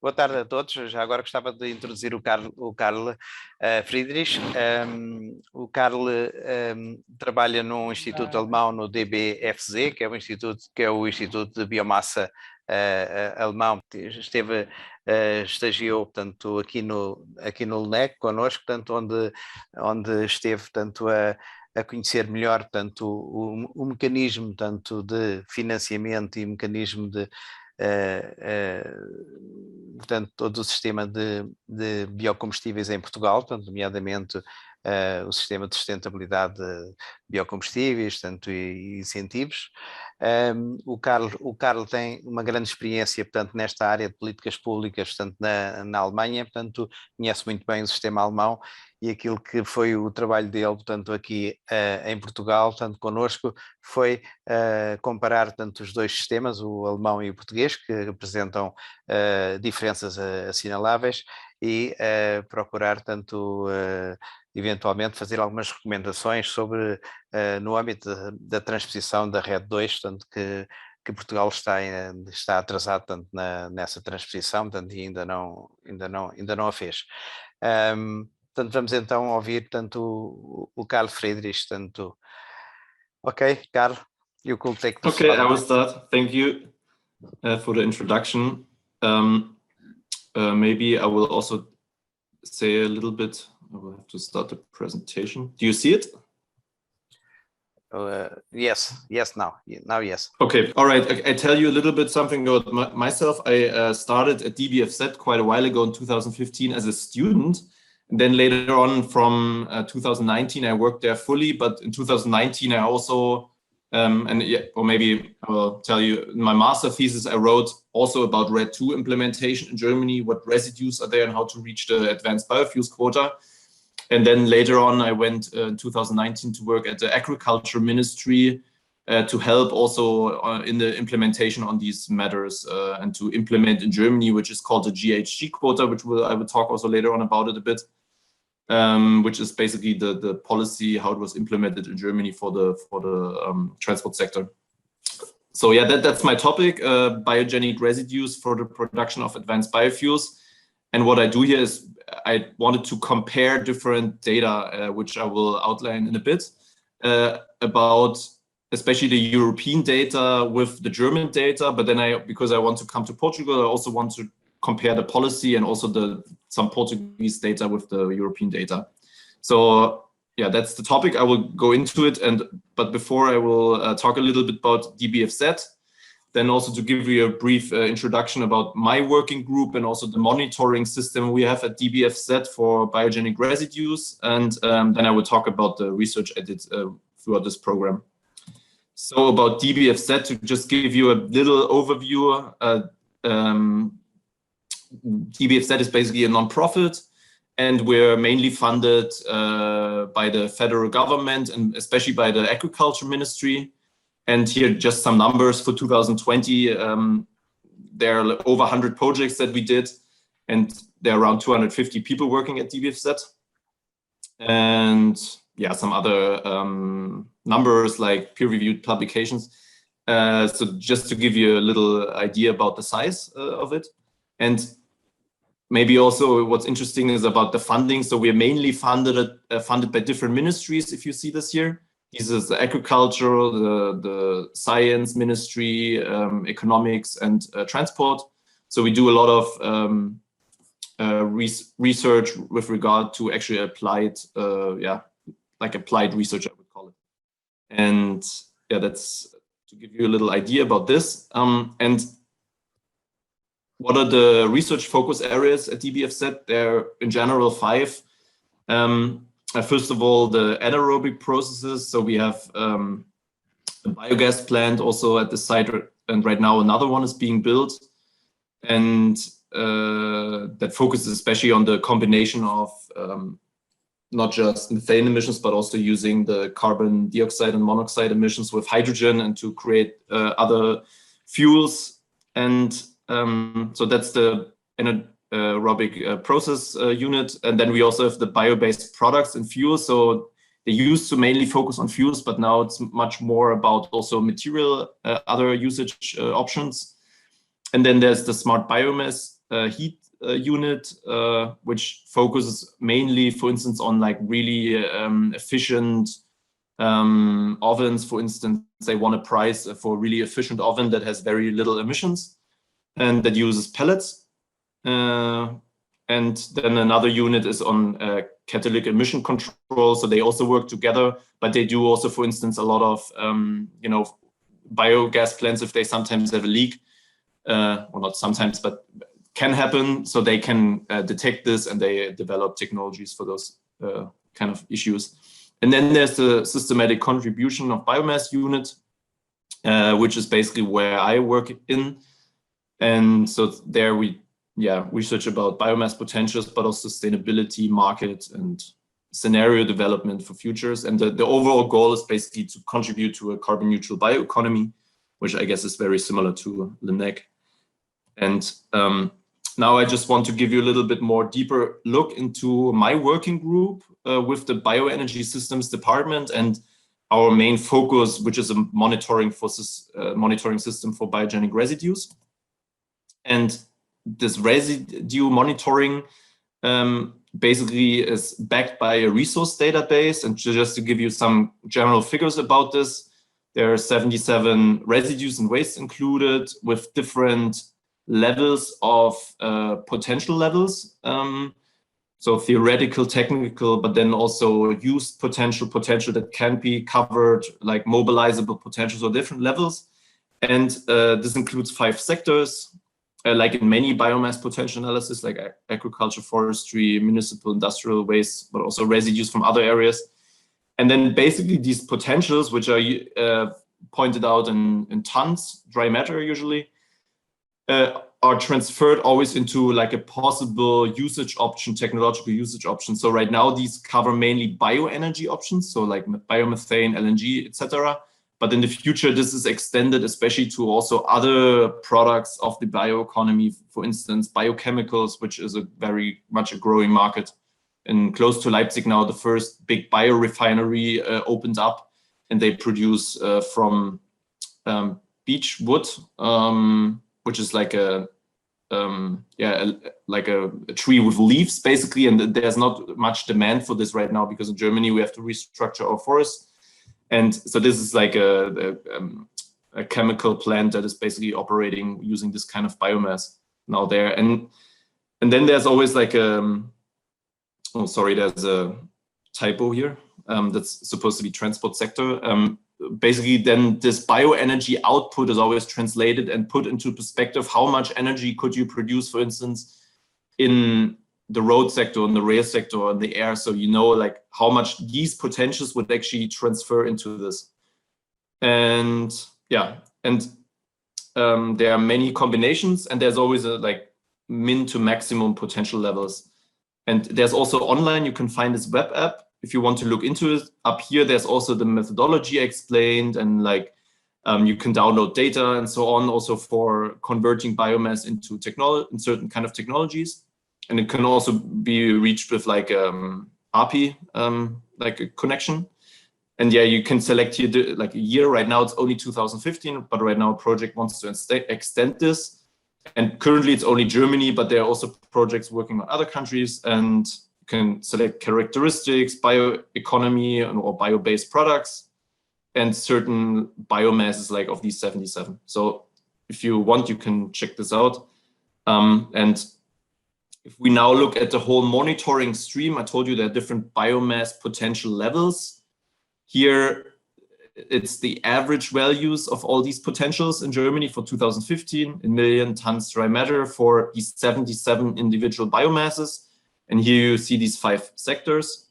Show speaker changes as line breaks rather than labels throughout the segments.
Boa tarde a todos. Já agora gostava de introduzir o Karl-Friedrich. O Karl trabalha num instituto alemão, no DBFZ, que é o Instituto de Biomassa alemão. Estagiou, portanto, aqui no LNEG connosco, portanto, onde esteve, portanto, a conhecer melhor, portanto, o mecanismo, tanto de financiamento e mecanismo de portanto, todo o sistema de biocombustíveis em Portugal, portanto, nomeadamente o sistema de sustentabilidade de biocombustíveis, portanto, e incentivos. O Karl tem uma grande experiência, portanto, nesta área de políticas públicas, portanto, na Alemanha, portanto, conhece muito bem o sistema alemão e aquilo que foi o trabalho dele, portanto, aqui em Portugal, portanto, connosco, foi comparar, tanto os dois sistemas, o alemão e o português, que apresentam diferenças assinaláveis, e procurar, tanto eventualmente fazer algumas recomendações sobre, no âmbito da transposição da RED 2, tanto que Portugal está atrasado, tanto nessa transposição, tanto, e ainda não a fez. Portanto, vamos então ouvir tanto o Karl-Friedrich, tanto. Okay, Karl, you could take the
Okay, I will start. Thank you for the introduction. Maybe I will also say a little bit. I will have to start the presentation. Do you see it?
Yes, now yes.
Okay, all right. I tell you a little bit something about myself. I started at DBFZ quite a while ago in 2015 as a student. And then later on from 2019, I worked there fully. But in 2019, I also, or maybe I will tell you, in my master thesis, I wrote also about RED 2 implementation in Germany, what residues are there and how to reach the advanced biofuels quota. And then later on, I went in 2019 to work at the Agriculture Ministry to help also in the implementation on these matters and to implement in Germany, which is called the GHG quota, which I will talk also later on about it a bit, which is basically the policy, how it was implemented in Germany for the transport sector. So yeah, that's my topic, biogenic residues for the production of advanced biofuels. And what I do here is I wanted to compare different data, which I will outline in a bit, about especially the European data with the German data. But then because I want to come to Portugal, I also want to compare the policy and also some Portuguese data with the European data. So yeah, that's the topic. I will go into it. But before I will talk a little bit about DBFZ, then also to give you a brief introduction about my working group and also the monitoring system we have at DBFZ for biogenic residues. And then I will talk about the research I did throughout this program. So about DBFZ, to just give you a little overview, DBFZ is basically a non-profit, and we're mainly funded by the federal government and especially by the Agriculture Ministry. And here just some numbers for 2020. There are over 100 projects that we did, and there are around 250 people working at DBFZ. And yeah, some other numbers like peer-reviewed publications. So just to give you a little idea about the size of it. And maybe also what's interesting is about the funding. So we're mainly funded by different ministries, if you see this here. This is the agriculture, the science ministry, economics, and transport. So we do a lot of research with regard to actually applied, like applied research, I would call it. And yeah, that's to give you a little idea about this. And what are the research focus areas at DBFZ? There are in general 5. First of all, the anaerobic processes. So we have a biogas plant also at the site, and right now another one is being built. And that focuses especially on the combination of not just methane emissions, but also using the carbon dioxide and monoxide emissions with hydrogen and to create other fuels. And so that's the anaerobic process unit. And then we also have the bio-based products and fuels. So they used to mainly focus on fuels, but now it's much more about also material, other usage options. And then there's the smart biomass heat unit, which focuses mainly, for instance, on like really efficient ovens. For instance, they want a price for a really efficient oven that has very little emissions and that uses pellets. And then another unit is on catalytic emission control. So they also work together, but they do also, for instance, a lot of, you know, biogas plants if they sometimes have a leak, or not sometimes, but can happen. So they can detect this and they develop technologies for those kind of issues. And then there's the systematic contribution of biomass unit, which is basically where I work in. And so there we research about biomass potentials, but also sustainability, market, and scenario development for futures. And the overall goal is basically to contribute to a carbon neutral bioeconomy, which I guess is very similar to LNEG. And now I just want to give you a little bit more deeper look into my working group with the bioenergy systems department and our main focus, which is a monitoring system for biogenic residues. And this residue monitoring basically is backed by a resource database. And just to give you some general figures about this, there are 77 residues and waste included with different levels of potential levels. So theoretical, technical, but then also used potential that can be covered, like mobilizable potentials or different levels. And this includes 5 sectors. Like in many biomass potential analysis, like agriculture, forestry, municipal, industrial waste, but also residues from other areas. And then basically these potentials, which are pointed out in tons, dry matter usually, are transferred always into like a possible usage option, technological usage option. So right now these cover mainly bioenergy options, so like biomethane, LNG, etc. But in the future, this is extended, especially to also other products of the bioeconomy, for instance, biochemicals, which is a very much a growing market. And close to Leipzig now, the first big biorefinery opened up, and they produce from beech wood, which is like a tree with leaves, basically. And there's not much demand for this right now because in Germany we have to restructure our forests. And so this is like a chemical plant that is basically operating using this kind of biomass now there. And then there's always like there's a typo here. That's supposed to be transport sector. Basically, then this bioenergy output is always translated and put into perspective. How much energy could you produce, for instance, in the road sector, in the rail sector, or in the air? So you know, like how much these potentials would actually transfer into this. And there are many combinations, and there's always a like min to maximum potential levels. And there's also online, you can find this web app if you want to look into it. Up here, there's also the methodology explained, and like you can download data and so on, also for converting biomass into certain kind of technologies. And it can also be reached with like API, like a connection. And yeah, you can select here like a year. Right now it's only 2015, but right now a project wants to extend this. And currently it's only Germany, but there are also projects working on other countries, and you can select characteristics, bioeconomy, or bio-based products, and certain biomasses like of these 77. So if you want, you can check this out. And if we now look at the whole monitoring stream, I told you there are different biomass potential levels. Here, it's the average values of all these potentials in Germany for 2015 in million tons dry matter for these 77 individual biomasses. And here you see these 5 sectors.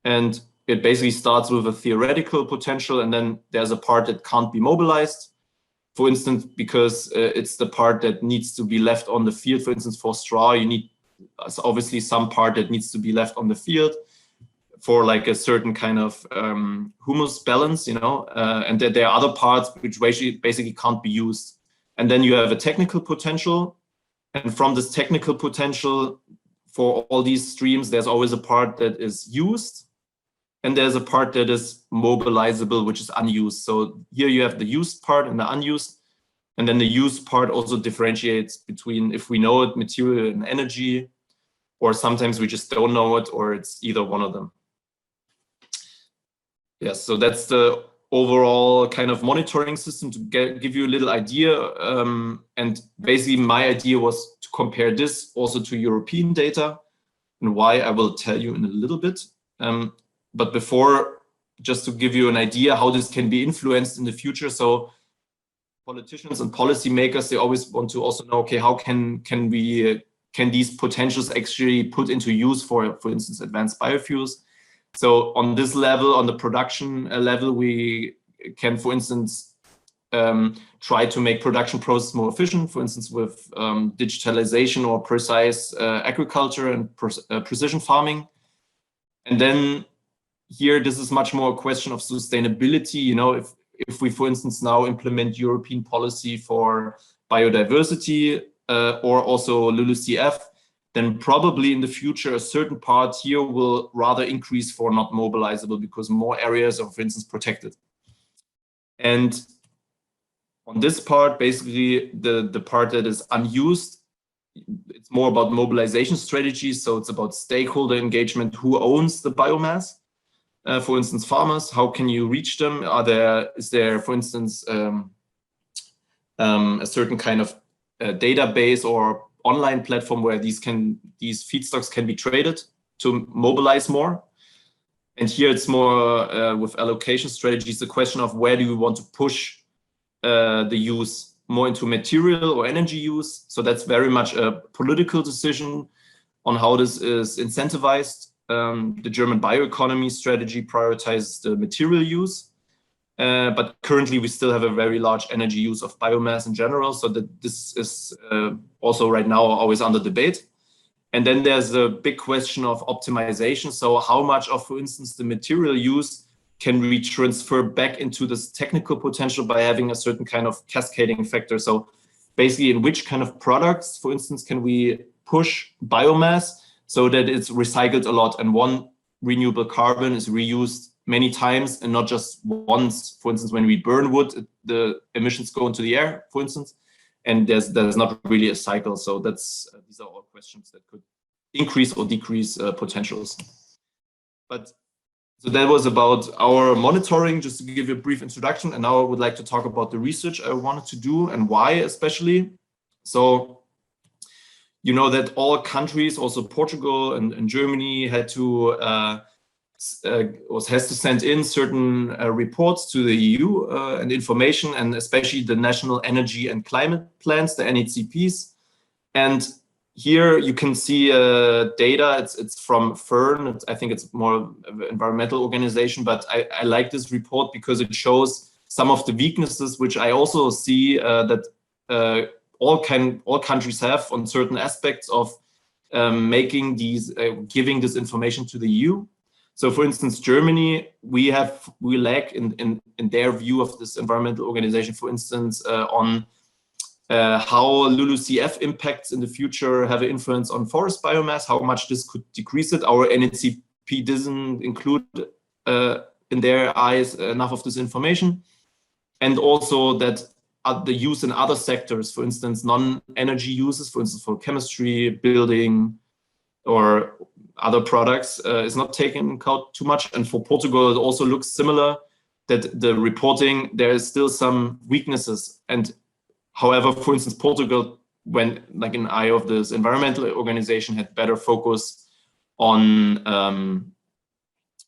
And it basically starts with a theoretical potential, and then there's a part that can't be mobilized. For instance, because it's the part that needs to be left on the field. For instance, for straw, you need obviously some part that needs to be left on the field for like a certain kind of humus balance, you know, and there are other parts which basically can't be used. And then you have a technical potential. And from this technical potential for all these streams, there's always a part that is used, and there's a part that is mobilizable, which is unused. So here you have the used part and the unused. And then the use part also differentiates between if we know it, material and energy, or sometimes we just don't know it, or it's either one of them. Yes, so that's the overall kind of monitoring system to give you a little idea. And basically my idea was to compare this also to European data, and why I will tell you in a little bit. But before, just to give you an idea how this can be influenced in the future. So politicians and policymakers, they always want to also know, okay, how can these potentials actually put into use for instance, advanced biofuels? So on this level, on the production level, we can, for instance, try to make production process more efficient, for instance, with digitalization or precise agriculture and precision farming. And then here, this is much more a question of sustainability. You know, if we, for instance, now implement European policy for biodiversity or also LULUCF, then probably in the future, a certain part here will rather increase for not mobilizable because more areas are, for instance, protected. And on this part, basically the part that is unused, it's more about mobilization strategies. So it's about stakeholder engagement, who owns the biomass. For instance, farmers, how can you reach them? Is there, for instance, a certain kind of database or online platform where these feedstocks can be traded to mobilize more? And here it's more with allocation strategies, the question of where do you want to push the use more into material or energy use. So that's very much a political decision on how this is incentivized. The German bioeconomy strategy prioritizes the material use, but currently we still have a very large energy use of biomass in general. So that this is also right now always under debate. And then there's a big question of optimization. So how much of, for instance, the material use can we transfer back into this technical potential by having a certain kind of cascading factor? So basically in which kind of products, for instance, can we push biomass so that it's recycled a lot and one renewable carbon is reused many times and not just once. For instance, when we burn wood, the emissions go into the air, for instance, and there's not really a cycle. So that's these are all questions that could increase or decrease potentials. But so that was about our monitoring, just to give you a brief introduction. And now I would like to talk about the research I wanted to do and why especially. So you know that all countries, also Portugal and Germany, had to has to send in certain reports to the EU and information, and especially the national energy and climate plans, the NECPs. And here you can see data. It's from FERN. I think it's more of an environmental organization, but I like this report because it shows some of the weaknesses, which I also see that all countries have on certain aspects of making these, giving this information to the EU. So, for instance, Germany, we lack in their view of this environmental organization, for instance, on how LULUCF impacts in the future have an influence on forest biomass, how much this could decrease it. Our NECP doesn't include in their eyes enough of this information. And also that the use in other sectors, for instance, non-energy uses, for instance, for chemistry, building, or other products is not taken into account too much. And for Portugal, it also looks similar, that the reporting, there is still some weaknesses. And however, for instance, Portugal, when like in eye of this environmental organization, had better focus on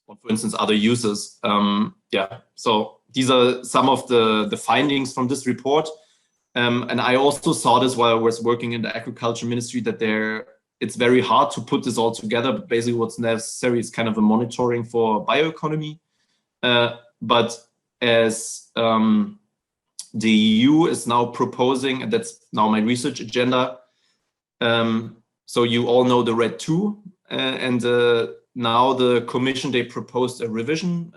for instance, other uses. Yeah, so these are some of the findings from this report. And I also saw this while I was working in the agriculture ministry, that it's very hard to put this all together, but basically what's necessary is kind of a monitoring for bioeconomy. But as the EU is now proposing, and that's now my research agenda, so you all know the RED II, and now the Commission, they proposed a revision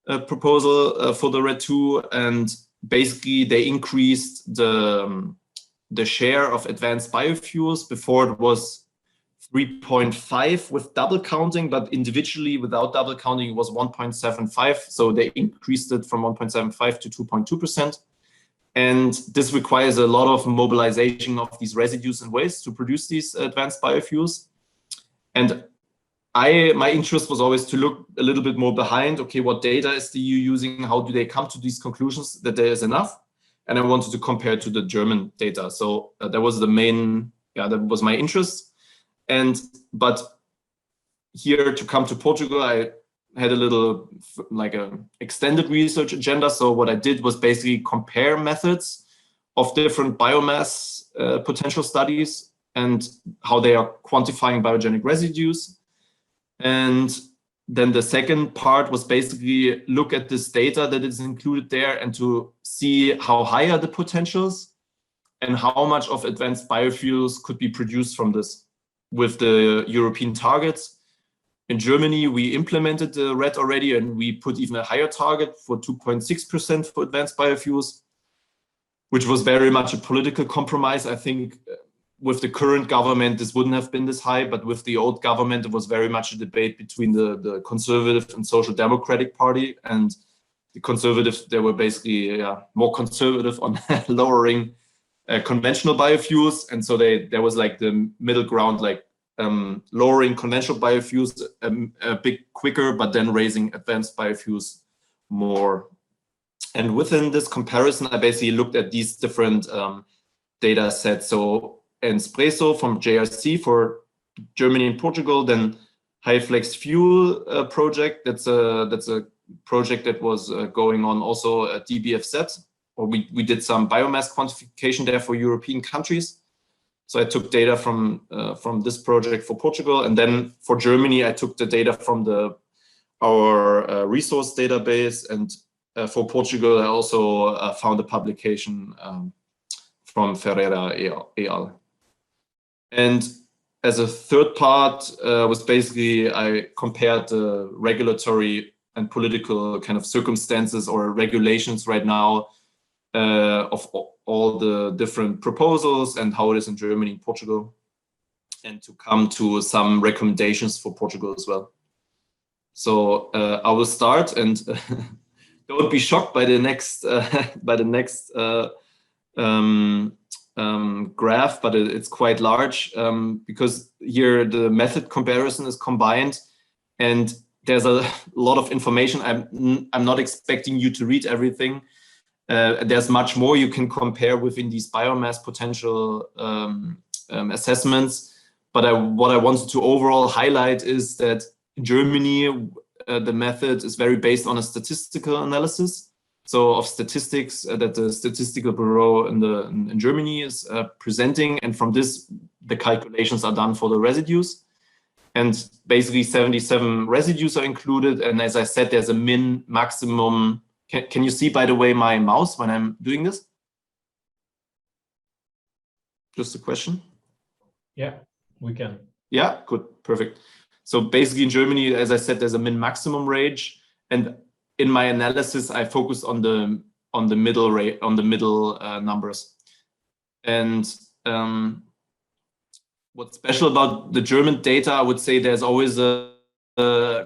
proposal for the RED II, and basically they increased the share of advanced biofuels. Before it was 3.5 with double counting, but individually without double counting, it was 1.75. So they increased it from 1.75 to 2.2%. And this requires a lot of mobilization of these residues and waste to produce these advanced biofuels. And my interest was always to look a little bit more behind, okay, what data is the EU using? How do they come to these conclusions that there is enough? And I wanted to compare to the German data. So that was the main, that was my interest. But here to come to Portugal, I had a little like a extended research agenda. So what I did was basically compare methods of different biomass potential studies and how they are quantifying biogenic residues. And then the second part was basically look at this data that is included there and to see how high are the potentials and how much of advanced biofuels could be produced from this with the European targets. In Germany, we implemented the RED already, and we put even a higher target for 2.6% for advanced biofuels, which was very much a political compromise. I think with the current government, this wouldn't have been this high, but with the old government, it was very much a debate between the Conservative and Social Democratic Party. And the Conservatives, they were basically more conservative on lowering conventional biofuels. And so there was like the middle ground, like lowering conventional biofuels a bit quicker, but then raising advanced biofuels more. And within this comparison, I basically looked at these different data sets. So Espresso from JRC for Germany and Portugal, then High Flex Fuel project. That's a project that was going on also at DBFZ, or we did some biomass quantification there for European countries. So I took data from this project for Portugal, and then for Germany, I took the data from our resource database, and for Portugal, I also found a publication from Ferreira et al. And as a third part was basically I compared the regulatory and political kind of circumstances or regulations right now of all the different proposals and how it is in Germany and Portugal, and to come to some recommendations for Portugal as well. So I will start, and don't be shocked by the next graph, but it's quite large because here the method comparison is combined, and there's a lot of information. I'm not expecting you to read everything. There's much more you can compare within these biomass potential assessments. But what I wanted to overall highlight is that in Germany, the method is very based on a statistical analysis. So of statistics that the Statistical Bureau in Germany is presenting. And from this, the calculations are done for the residues. And basically 77 residues are included. And as I said, there's a maximum. Can you see, by the way, my mouse when I'm doing this? Just a question.
Yeah, we can.
Yeah, good, perfect. So basically in Germany, as I said, there's a maximum range. And in my analysis, I focused on the middle rate, on the middle numbers. And what's special about the German data, I would say there's always a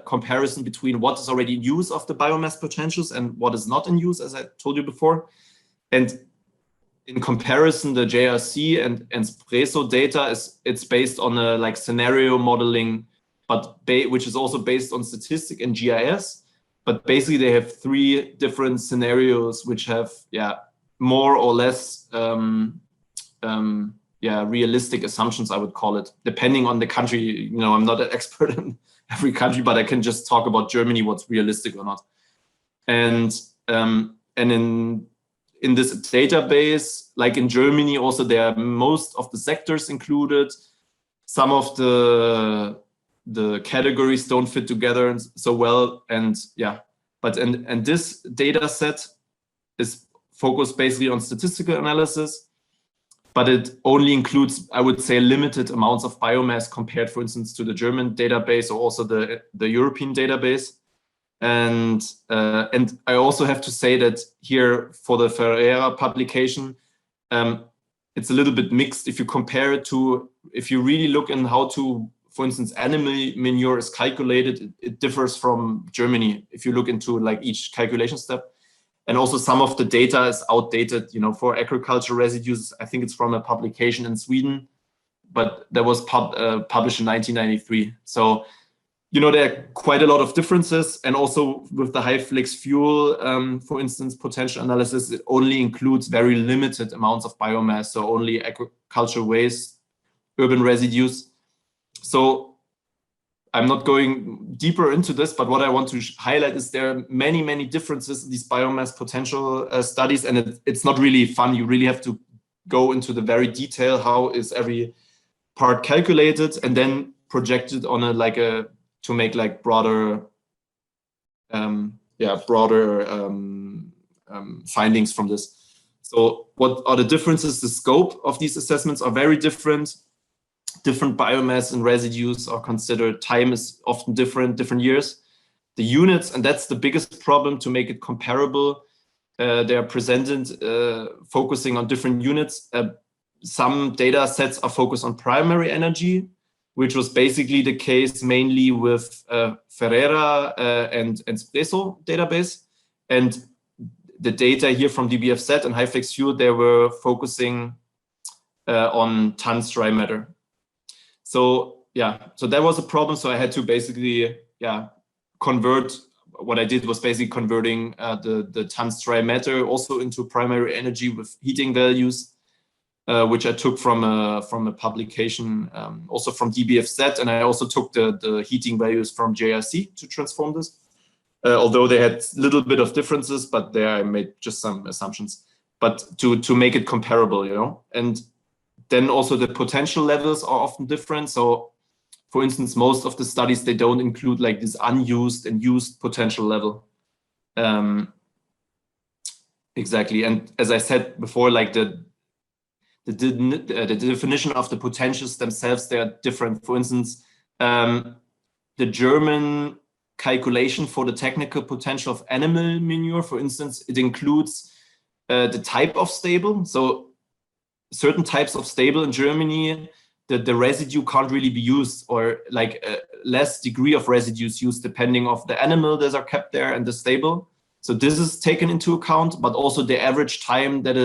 comparison between what is already in use of the biomass potentials and what is not in use, as I told you before. And in comparison, the JRC and Espresso data it's based on a like scenario modeling, but which is also based on statistic and GIS. But basically, they have three different scenarios which have more or less realistic assumptions, I would call it, depending on the country. You know, I'm not an expert in every country, but I can just talk about Germany, what's realistic or not. And in this database, like in Germany, also there are most of the sectors included. Some of the categories don't fit together so well, and but this data set is focused basically on statistical analysis, but it only includes, I would say, limited amounts of biomass compared, for instance, to the German database or also the European database. And I also have to say that here for the Ferreira publication, it's a little bit mixed if you compare it to, if you really look in how to, for instance, animal manure is calculated, it differs from Germany if you look into like each calculation step. And also some of the data is outdated, you know, for agriculture residues. I think it's from a publication in Sweden, but that was published in 1993. So, you know, there are quite a lot of differences. And also with the high flex fuel, for instance, potential analysis, it only includes very limited amounts of biomass. So only agricultural waste, urban residues. So I'm not going deeper into this, but what I want to highlight is there are many, many differences in these biomass potential studies. And it's not really fun. You really have to go into the very detail. How is every part calculated and then projected on a, to make like broader, findings from this. So what are the differences? The scope of these assessments are very different. Different biomass and residues are considered. Time is often different years. The units, and that's the biggest problem to make it comparable. They are presented focusing on different units. Some data sets are focused on primary energy, which was basically the case mainly with Ferreira and Espresso database. And the data here from DBFZ and high flex fuel, they were focusing on tons dry matter. So yeah, so that was a problem. So I had to basically, convert. What I did was basically converting the tons dry matter also into primary energy with heating values, which I took from a publication, also from DBFZ, and I also took the heating values from JRC to transform this. Although they had a little bit of differences, but there I made just some assumptions, but to make it comparable, you know. And then also the potential levels are often different. So for instance, most of the studies, they don't include like this unused and used potential level. Exactly. And as I said before, like the definition of the potentials themselves, they are different. For instance, the German calculation for the technical potential of animal manure, for instance, it includes the type of stable. So certain types of stable in Germany, the residue can't really be used, or like a less degree of residues used depending on the animal that are kept there and the stable. So this is taken into account, but also the average time that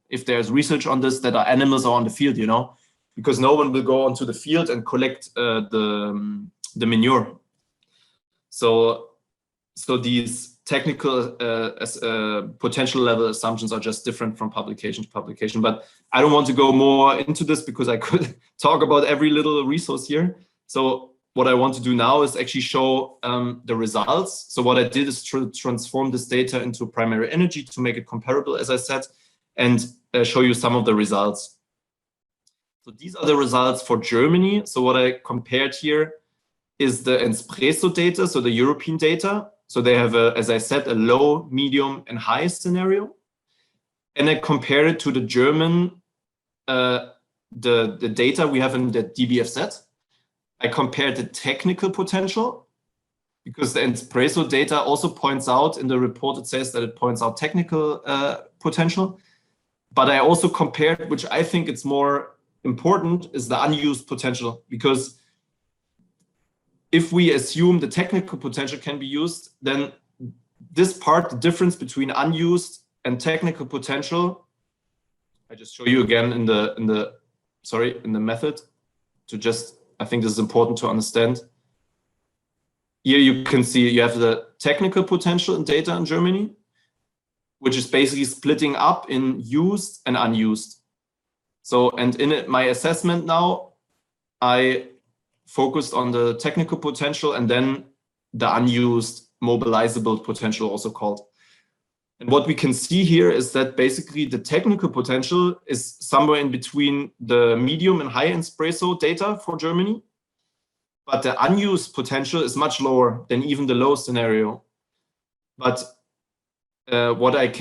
if there's research on this, that our animals are on the field, you know, because no one will go onto the field and collect the manure. So these technical potential level assumptions are just different from publication to publication. But I don't want to go more into this because I could talk about every little resource here. So what I want to do now is actually show the results. So what I did is transform this data into primary energy to make it comparable, as I said, and show you some of the results. So these are the results for Germany. So what I compared here is the Espresso data, so the European data. So they have, as I said, a low, medium, and high scenario. And I compared it to the German, the data we have in the DBFZ. I compared the technical potential, because the Espresso data also points out in the report, it says that it points out technical potential. But I also compared, which I think it's more important, is the unused potential, because if we assume the technical potential can be used, then this part, the difference between unused and technical potential, I just show you again in the method to just, I think this is important to understand. Here you can see you have the technical potential in data in Germany, which is basically splitting up in used and unused. So, and in my assessment now, I focused on the technical potential and then the unused mobilizable potential, also called. And what we can see here is that basically the technical potential is somewhere in between the medium and high Espresso data for Germany, but the unused potential is much lower than even the low scenario. But what I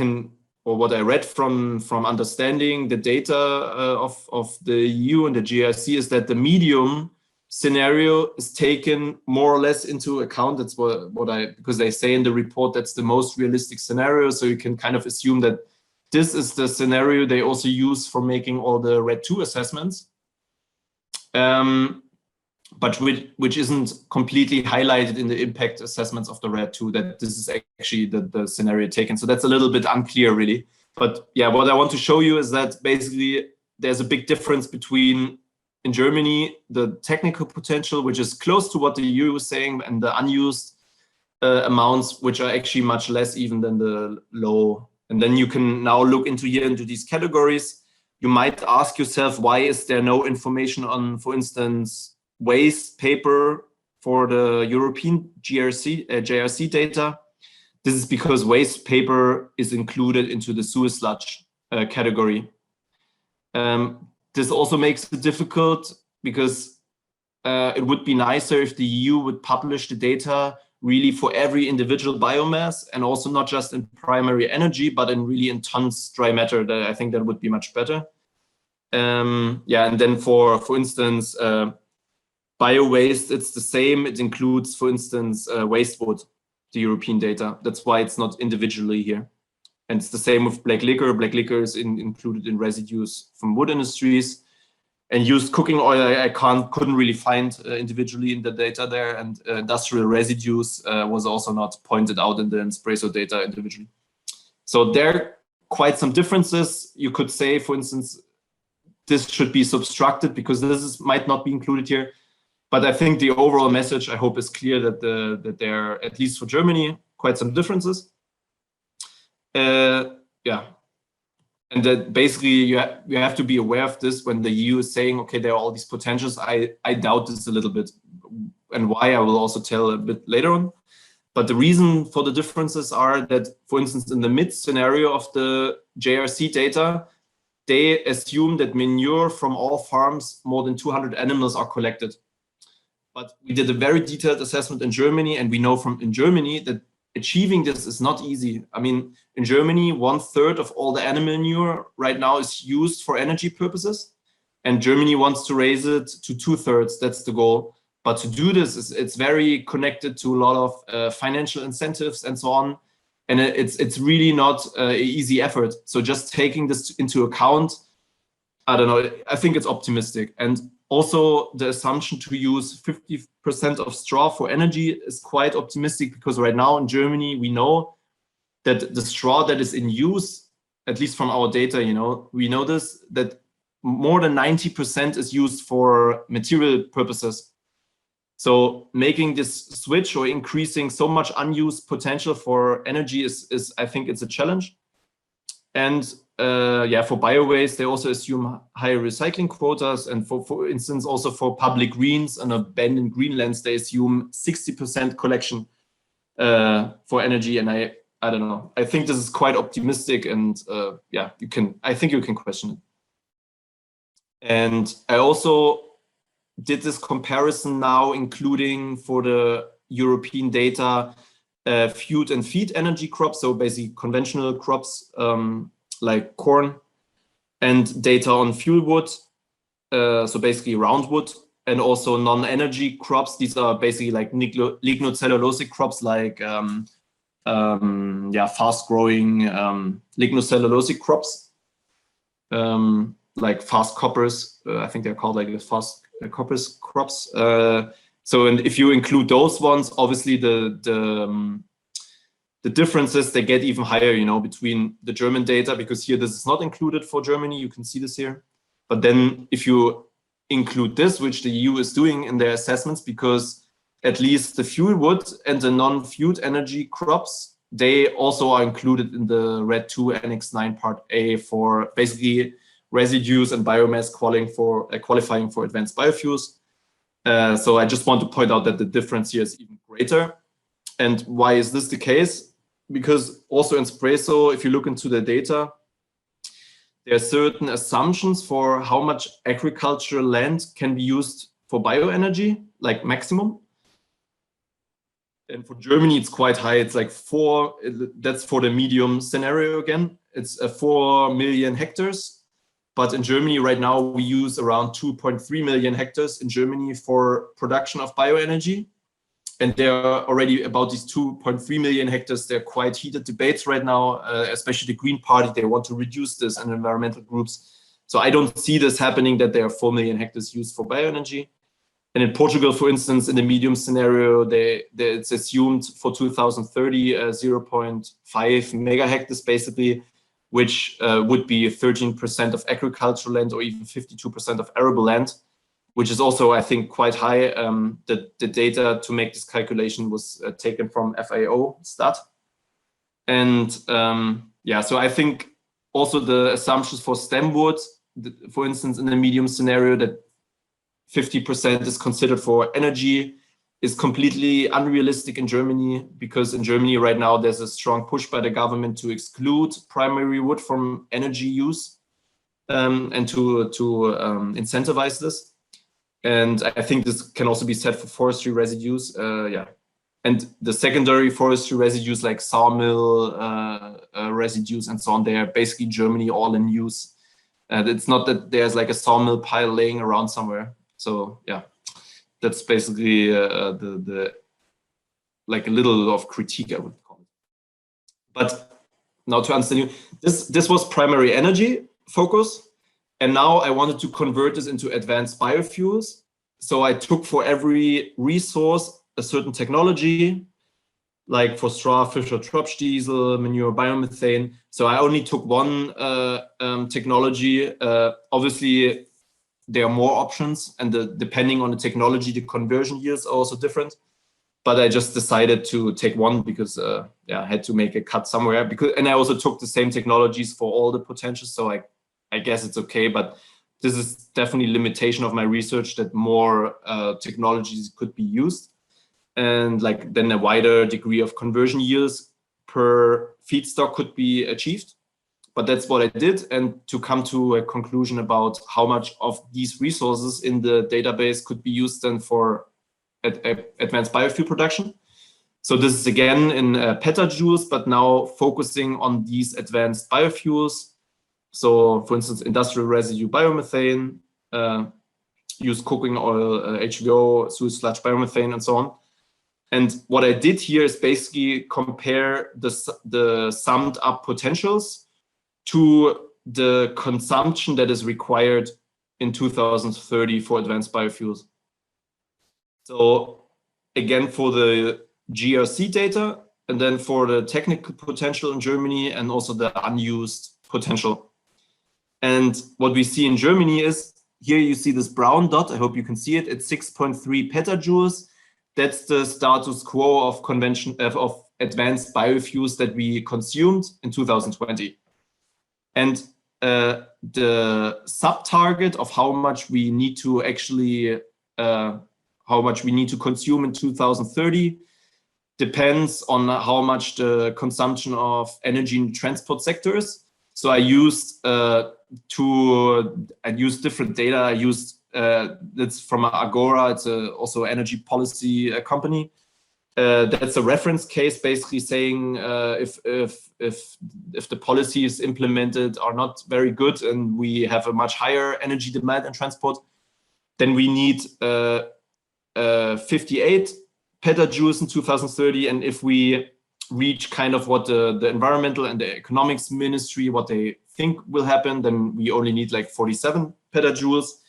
read from understanding the data of the EU and the GRC is that the medium scenario is taken more or less into account. That's because they say in the report that's the most realistic scenario. So you can kind of assume that this is the scenario they also use for making all the RED 2 assessments. but which isn't completely highlighted in the impact assessments of the RED 2, that this is actually the scenario taken. So that's a little bit unclear, really. But yeah, what I want to show you is that basically there's a big difference between, in Germany, the technical potential, which is close to what the EU is saying, and the unused amounts, which are actually much less even than the low. And then you can now look into these categories. You might ask yourself, why is there no information on, for instance, waste paper for the European JRC data? This is because waste paper is included into the sewer sludge category. This also makes it difficult because it would be nicer if the EU would publish the data really for every individual biomass, and also not just in primary energy, but in tons dry matter. I think that would be much better. Yeah, and then for instance, bio waste, it's the same. It includes, for instance, waste wood, the European data. That's why it's not individually here. And it's the same with black liquor. Black liquor is included in residues from wood industries. And used cooking oil, I couldn't really find individually in the data there. And industrial residues was also not pointed out in the Nespresso data individually. So there are quite some differences. You could say, for instance, this should be subtracted because might not be included here. But I think the overall message, I hope, is clear that there are, at least for Germany, quite some differences. Yeah. And that basically you have to be aware of this when the EU is saying, okay, there are all these potentials. I doubt this a little bit, and why I will also tell a bit later on. But the reason for the differences are that, for instance, in the mid scenario of the JRC data, they assume that manure from all farms, more than 200 animals, are collected. But we did a very detailed assessment in Germany, and we know in Germany that achieving this is not easy. I mean, in Germany, 1/3 of all the animal manure right now is used for energy purposes, and Germany wants to raise it to 2/3. That's the goal. But to do this, it's very connected to a lot of financial incentives and so on, and it's really not an easy effort. So just taking this into account, I don't know, I think it's optimistic. And also the assumption to use 50% of straw for energy is quite optimistic, because right now in Germany, we know that the straw that is in use, at least from our data, we know this, that more than 90% is used for material purposes. So making this switch or increasing so much unused potential for energy is I think it's a challenge. And yeah, for bio-waste, they also assume higher recycling quotas. And for instance, also for public greens and abandoned greenlands, they assume 60% collection for energy. And I don't know, I think this is quite optimistic, and yeah, I think you can question it. And I also did this comparison now, including for the European data, food and feed energy crops, so basically conventional crops like corn, and data on fuel wood, so basically roundwood, and also non-energy crops. These are basically like lignocellulosic crops, like yeah, fast-growing lignocellulosic crops, like fast coppers. I think they're called like the fast coppers crops. So, and if you include those ones, obviously the differences, they get even higher, between the German data, because here this is not included for Germany. You can see this here. But then if you include this, which the EU is doing in their assessments, because at least the fuel wood and the non-food energy crops, they also are included in the RED 2 Annex 9 Part A for basically residues and biomass qualifying for advanced biofuels. So I just want to point out that the difference here is even greater. And why is this the case? Because also in Nespresso, if you look into the data, there are certain assumptions for how much agricultural land can be used for bioenergy, like maximum. And for Germany, it's quite high. It's like that's for the medium scenario again. It's 4 million hectares. But in Germany right now, we use around 2.3 million hectares in Germany for production of bioenergy. And there are already about these 2.3 million hectares. There are quite heated debates right now, especially the Green Party. They want to reduce this, and environmental groups. So I don't see this happening, that there are 4 million hectares used for bioenergy. And in Portugal, for instance, in the medium scenario, it's assumed for 2030 0.5 megahectares basically, which would be 13% of agricultural land or even 52% of arable land, which is also, I think, quite high. The data to make this calculation was taken from FAO stat. And yeah, so I think also the assumptions for stem wood, for instance, in the medium scenario, that 50% is considered for energy, is completely unrealistic in Germany, because in Germany right now there's a strong push by the government to exclude primary wood from energy use and to incentivize this. And I think this can also be said for forestry residues. Yeah, and the secondary forestry residues like sawmill residues and so on, they are basically Germany all in use. And it's not that there's like a sawmill pile laying around somewhere. So yeah, that's basically the like a little of critique, I would call it. But now to understand you, this was primary energy focus, and now I wanted to convert this into advanced biofuels. So I took for every resource a certain technology, like for straw, Fischer-Tropsch diesel, manure, biomethane. So I only took one technology. Obviously, there are more options, and depending on the technology, the conversion yields are also different. But I just decided to take one because yeah, I had to make a cut somewhere. And I also took the same technologies for all the potentials, so I guess it's okay. But this is definitely a limitation of my research, that more technologies could be used, and like then a wider degree of conversion yields per feedstock could be achieved. But that's what I did, and to come to a conclusion about how much of these resources in the database could be used then for advanced biofuel production. So this is again in petajoules, but now focusing on these advanced biofuels. So for instance, industrial residue biomethane, used cooking oil, HVO, sewage sludge biomethane, and so on. And what I did here is basically compare the summed up potentials to the consumption that is required in 2030 for advanced biofuels. So again, for the GRC data, and then for the technical potential in Germany, and also the unused potential. And what we see in Germany is, here you see this brown dot, I hope you can see it, it's 6.3 petajoules. That's the status quo of of advanced biofuels that we consumed in 2020. And the sub-target of how much we need to actually, how much we need to consume in 2030 depends on how much the consumption of energy in transport sectors. So I used different data. I used that's from Agora. It's also an energy policy company. That's a reference case, basically saying if the policies implemented are not very good and we have a much higher energy demand in transport, then we need 58 petajoules in 2030. And if we reach kind of what the environmental and the economics ministry, what they think will happen, then we only need like 47 petajoules.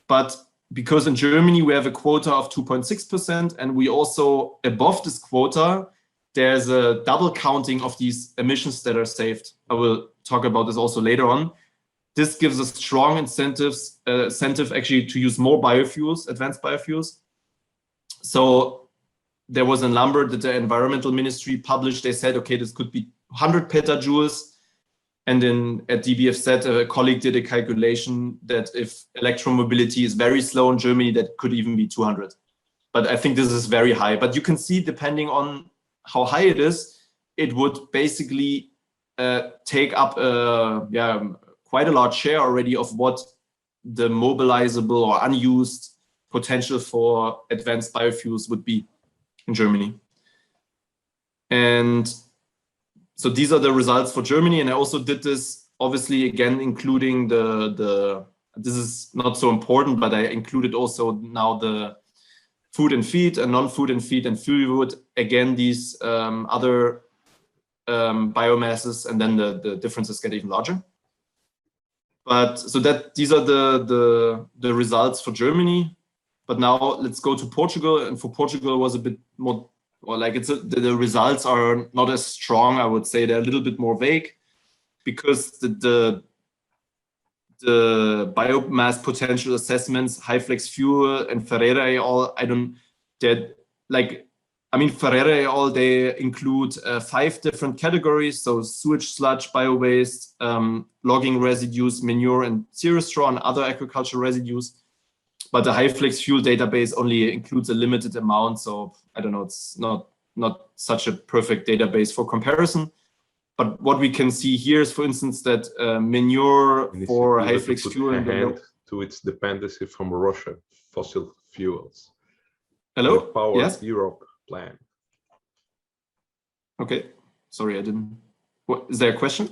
But because in Germany we have a quota of 2.6%, and we also, above this quota, there's a double counting of these emissions that are saved. I will talk about this also later on. This gives us strong incentive actually to use more biofuels, advanced biofuels. So there was a number that the environmental ministry published. They said, okay, this could be 100 petajoules. And then at DBFZ, a colleague did a calculation that if electromobility is very slow in Germany, that could even be 200. But I think this is very high. But you can see, depending on how high it is, it would basically take up quite a large share already of what the mobilizable or unused potential for advanced biofuels would be in Germany. And so these are the results for Germany. And I also did this, obviously, again, including this is not so important, but I included also now the food and feed and non-food and feed and fuel wood. Again, these other biomasses, and then the differences get even larger. But so that these are the results for Germany. But now let's go to Portugal, and for Portugal it was a bit more, or like the results are not as strong. I would say they're a little bit more vague, because the biomass potential assessments, high flex fuel and Ferreira et al. Ferreira et al. They include 5 different categories: so sewage sludge, bio-waste, logging residues, manure, and zero straw, and other agricultural residues. But the high flex fuel database only includes a limited amount, so I don't know, it's not such a perfect database for comparison. But what we can see here is, for instance, that manure for high flex fuel and
to its dependency from Russia, fossil fuels.
Hello?
Power
Yes?
Europe plan.
Okay, sorry, I didn't. What, is there a question?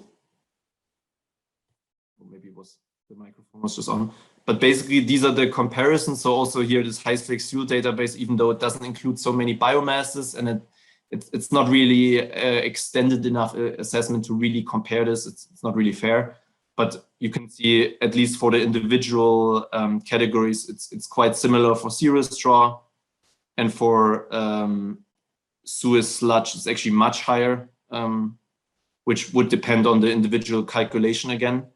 Or maybe it was the microphone was just on. But basically, these are the comparisons. So also here, this high flex fuel database, even though it doesn't include so many biomasses, and it's not really extended enough assessment to really compare this. It's not really fair. But you can see, at least for the individual categories, it's quite similar for zero straw, and for sewage sludge, it's actually much higher, which would depend on the individual calculation again.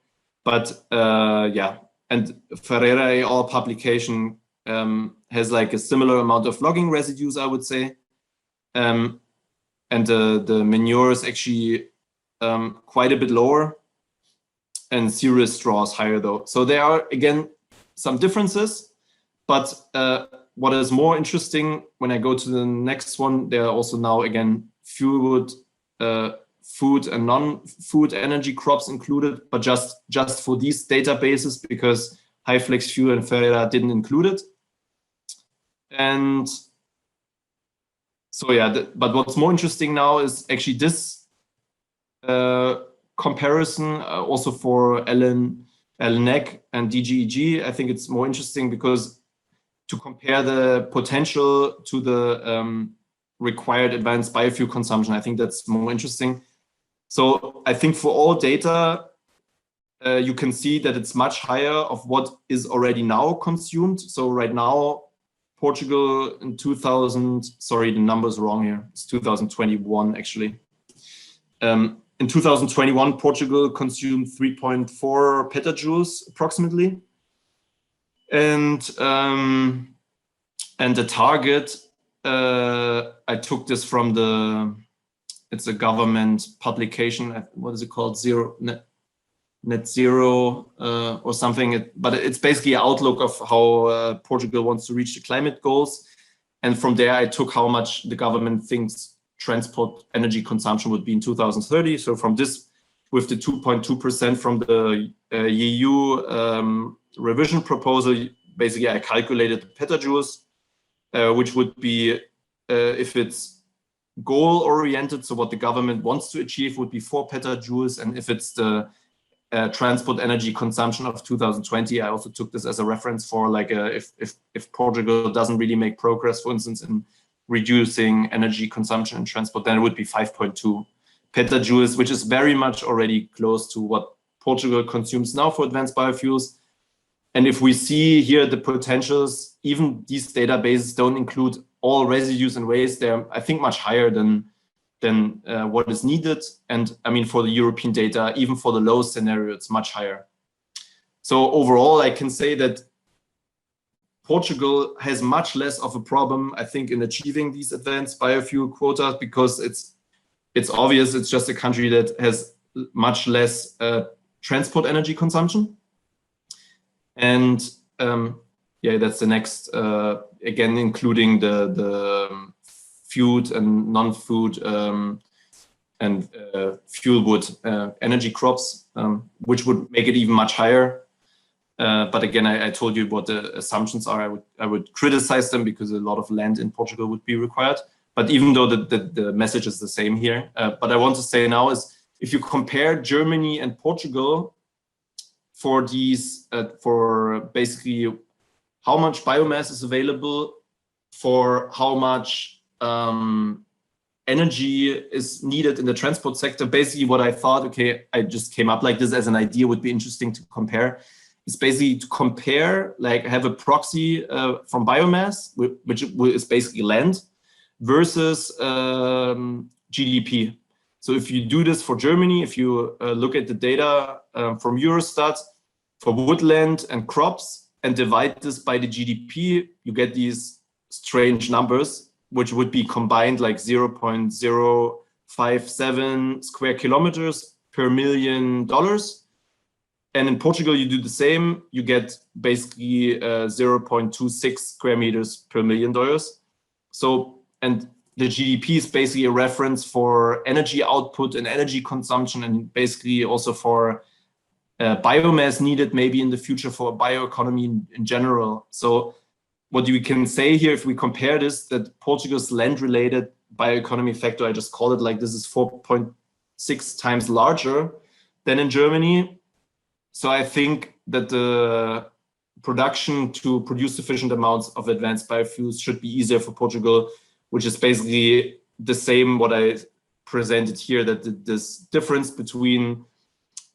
But yeah, and Ferreira et al. Publication has like a similar amount of logging residues, I would say. And the manure is actually quite a bit lower, and zero straw is higher though. So there are, again, some differences, but what is more interesting, when I go to the next one, there are also now, again, fuel, food and non-food energy crops included, but just for these databases, because high flex fuel and Ferreira didn't include it. And so yeah, but what's more interesting now is actually this comparison also for LNEG and DGEG. I think it's more interesting because to compare the potential to the required advanced biofuel consumption, I think that's more interesting. So I think for all data, you can see that it's much higher of what is already now consumed. So right now, Portugal in 2000, sorry, the number's wrong here. It's 2021 actually. In 2021, Portugal consumed 3.4 petajoules approximately. And the target, I took this from it's a government publication. What is it called? Net zero or something. But it's basically an outlook of how Portugal wants to reach the climate goals. And from there, I took how much the government thinks transport energy consumption would be in 2030. So from this, with the 2.2% from the EU revision proposal, basically I calculated the petajoules, which would be, if it's goal-oriented, so what the government wants to achieve would be 4 petajoules, and if it's the transport energy consumption of 2020, I also took this as a reference for like if Portugal doesn't really make progress, for instance, in reducing energy consumption and transport, then it would be 5.2 petajoules, which is very much already close to what Portugal consumes now for advanced biofuels. And if we see here the potentials, even these databases don't include all residues and waste. They're, I think, much higher than what is needed. And I mean, for the European data, even for the low scenario, it's much higher. So overall, I can say that Portugal has much less of a problem, I think, in achieving these advanced biofuel quotas, because it's obvious it's just a country that has much less transport energy consumption. And yeah, that's the next, again, including the food and non-food and fuel wood energy crops, which would make it even much higher. But again, I told you what the assumptions are. I would criticize them because a lot of land in Portugal would be required. But even though the message is the same here, but I want to say now is, if you compare Germany and Portugal for these, for basically how much biomass is available, for how much energy is needed in the transport sector, basically what I thought, okay, I just came up like this as an idea, would be interesting to compare, is basically to compare, like have a proxy from biomass, which is basically land, versus GDP. So if you do this for Germany, if you look at the data from Eurostat for woodland and crops and divide this by the GDP, you get these strange numbers, which would be combined like 0.057 square kilometers per $1 million. And in Portugal, you do the same. You get basically 0.26 square meters per $1 million. So, and the GDP is basically a reference for energy output and energy consumption, and basically also for biomass needed maybe in the future for bioeconomy in general. So what we can say here, if we compare this, that Portugal's land-related bioeconomy factor, I just call it like this, is 4.6 times larger than in Germany. So I think that the production to produce sufficient amounts of advanced biofuels should be easier for Portugal, which is basically the same what I presented here, that this difference between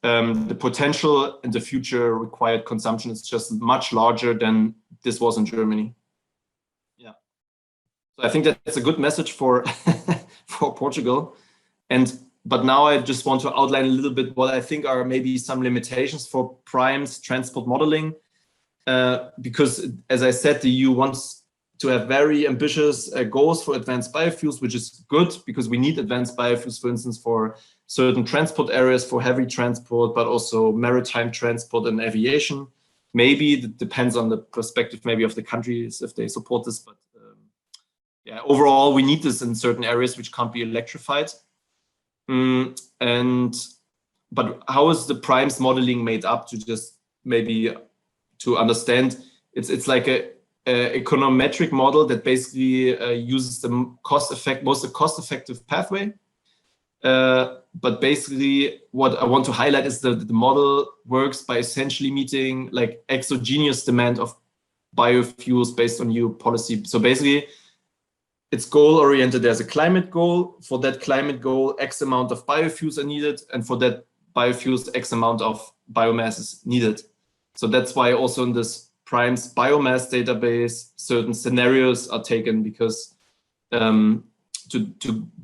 the potential and the future required consumption is just much larger than this was in Germany. Yeah. So I think that's a good message for for Portugal. But now I just want to outline a little bit what I think are maybe some limitations for Prime's transport modeling. Because as I said, the EU wants to have very ambitious goals for advanced biofuels, which is good because we need advanced biofuels, for instance, for certain transport areas, for heavy transport, but also maritime transport and aviation. Maybe it depends on the perspective maybe of the countries if they support this, but yeah, overall we need this in certain areas which can't be electrified. But how is the Prime's modeling made up to just maybe to understand? It's like a econometric model that basically uses the most cost-effective pathway. But basically what I want to highlight is that the model works by essentially meeting like exogenous demand of biofuels based on EU policy. So basically it's goal oriented. There's a climate goal. For that climate goal, X amount of biofuels are needed. And for that biofuels, X amount of biomass is needed. So that's why also in this Prime's biomass database, certain scenarios are taken because to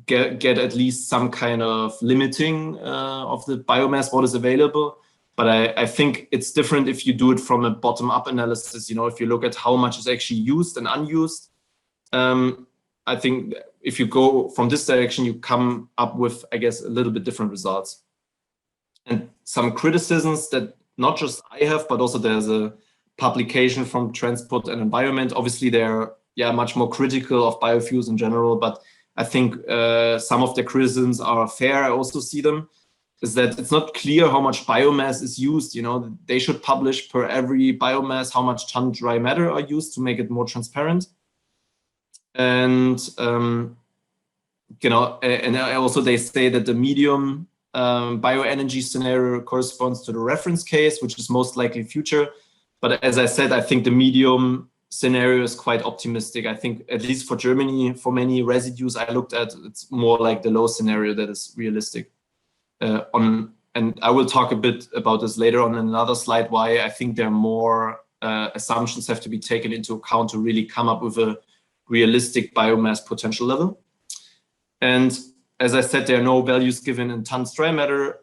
get at least some kind of limiting of the biomass, what is available. But I think it's different if you do it from a bottom-up analysis. You know, if you look at how much is actually used and unused, I think if you go from this direction, you come up with, I guess, a little bit different results. And some criticisms that not just I have, but also there's a publication from Transport and Environment. Obviously, they're much more critical of biofuels in general, but I think some of the criticisms are fair. I also see them, is that it's not clear how much biomass is used. You know, they should publish per every biomass how much ton dry matter are used to make it more transparent. And you know, and also they say that the medium bioenergy scenario corresponds to the reference case, which is most likely future. But as I said, I think the medium scenario is quite optimistic. I think at least for Germany, for many residues I looked at, it's more like the low scenario that is realistic. And I will talk a bit about this later on in another slide, why I think there are more assumptions have to be taken into account to really come up with a realistic biomass potential level. And as I said, there are no values given in tons dry matter.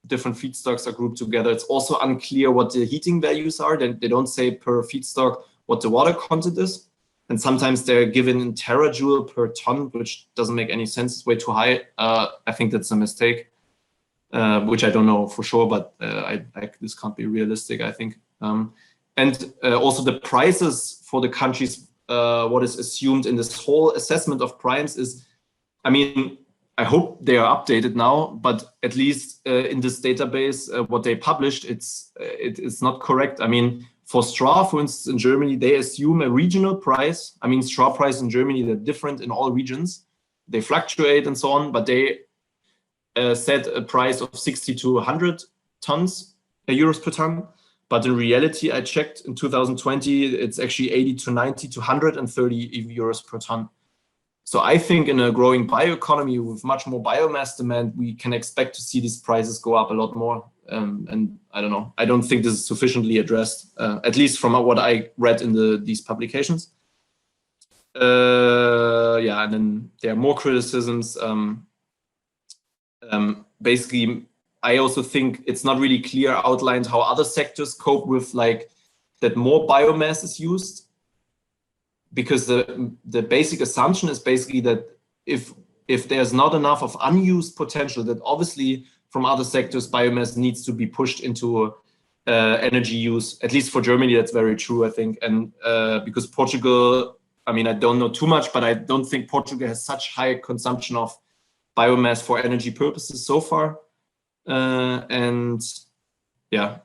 Different feedstocks are grouped together. It's also unclear what the heating values are. They don't say per feedstock what the water content is. And sometimes they're given in terajoule per ton, which doesn't make any sense. It's way too high. I think that's a mistake, which I don't know for sure, but this can't be realistic, I think. And also the prices for the countries, what is assumed in this whole assessment of primes is, I mean, I hope they are updated now, but at least in this database, what they published, it's not correct. I mean, for straw, for instance, in Germany, they assume a regional price. I mean, straw prices in Germany, they're different in all regions. They fluctuate and so on, but they set a price of 60 to 100 euros per ton. But in reality, I checked in 2020, it's actually 80 to 90 to 130 euros per ton. So I think in a growing bioeconomy with much more biomass demand, we can expect to see these prices go up a lot more. And I don't know. I don't think this is sufficiently addressed, at least from what I read in these publications. Yeah, and then there are more criticisms. Basically, I also think it's not really clear outlined how other sectors cope with like that more biomass is used, because the basic assumption is basically that if there's not enough of unused potential, that obviously from other sectors biomass needs to be pushed into energy use. At least for Germany, that's very true, I think. And because Portugal, I mean, I don't know too much, but I don't think Portugal has such high consumption of biomass for energy purposes so far. And yeah,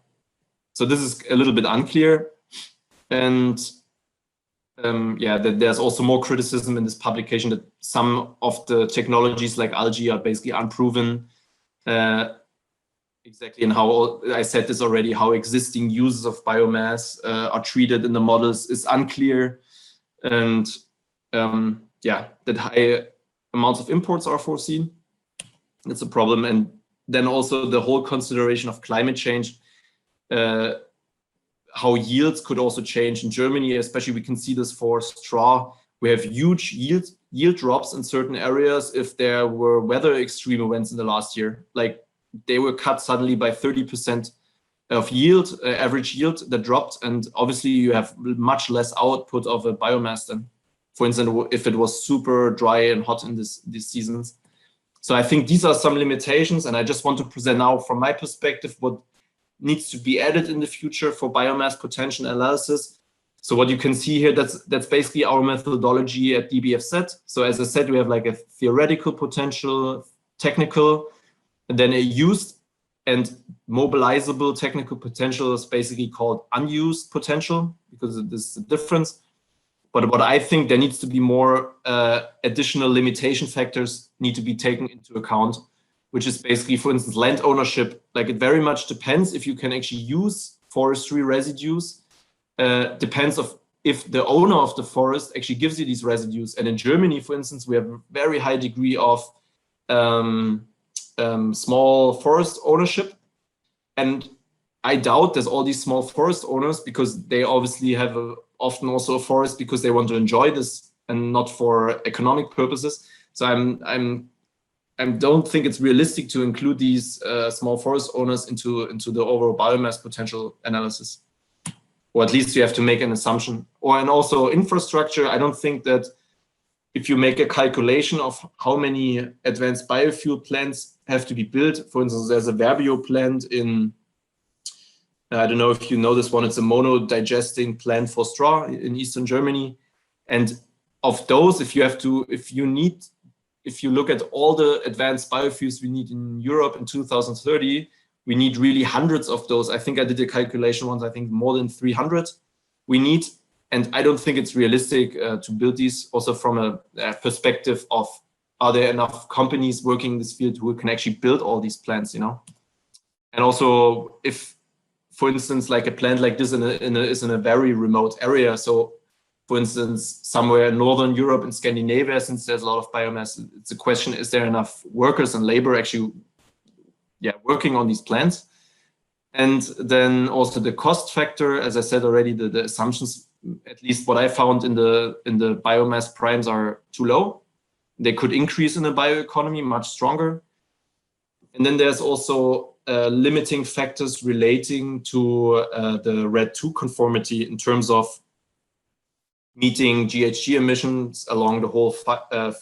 so this is a little bit unclear. And yeah, there's also more criticism in this publication that some of the technologies like algae are basically unproven. Exactly, and how I said this already, how existing uses of biomass are treated in the models is unclear. And yeah, that high amounts of imports are foreseen. It's a problem. And then also the whole consideration of climate change, how yields could also change in Germany, especially we can see this for straw. We have huge yield drops in certain areas if there were weather extreme events in the last year. Like they were cut suddenly by 30% of yield, average yield that dropped. And obviously you have much less output of a biomass than, for instance, if it was super dry and hot in these seasons. So I think these are some limitations, and I just want to present now from my perspective what needs to be added in the future for biomass potential analysis. So what you can see here, that's basically our methodology at DBFZ. So as I said, we have like a theoretical potential, technical, and then a used and mobilizable technical potential is basically called unused potential, because this is a difference. But what I think there needs to be more additional limitation factors need to be taken into account, which is basically, for instance, land ownership. Like it very much depends if you can actually use forestry residues. Depends of if the owner of the forest actually gives you these residues. And in Germany, for instance, we have a very high degree of small forest ownership. And I doubt there's all these small forest owners, because they obviously have often also a forest because they want to enjoy this and not for economic purposes. So I don't think it's realistic to include these small forest owners into the overall biomass potential analysis. Or at least you have to make an assumption. And also infrastructure, I don't think that if you make a calculation of how many advanced biofuel plants have to be built, for instance, there's a Verbio plant in, I don't know if you know this one, it's a mono-digesting plant for straw in Eastern Germany. And of those, if you look at all the advanced biofuels we need in Europe in 2030, we need really hundreds of those. I think I did a calculation once, I think more than 300 we need. And I don't think it's realistic to build these, also from a perspective of, are there enough companies working in this field who can actually build all these plants, you know? And also if, for instance, like a plant like this is in a very remote area. So for instance, somewhere in Northern Europe and Scandinavia, since there's a lot of biomass, it's a question, is there enough workers and labor actually working on these plants? And then also the cost factor, as I said already, the assumptions, at least what I found in the biomass primes, are too low. They could increase in the bioeconomy much stronger. And then there's also limiting factors relating to the RED II conformity in terms of meeting GHG emissions along the whole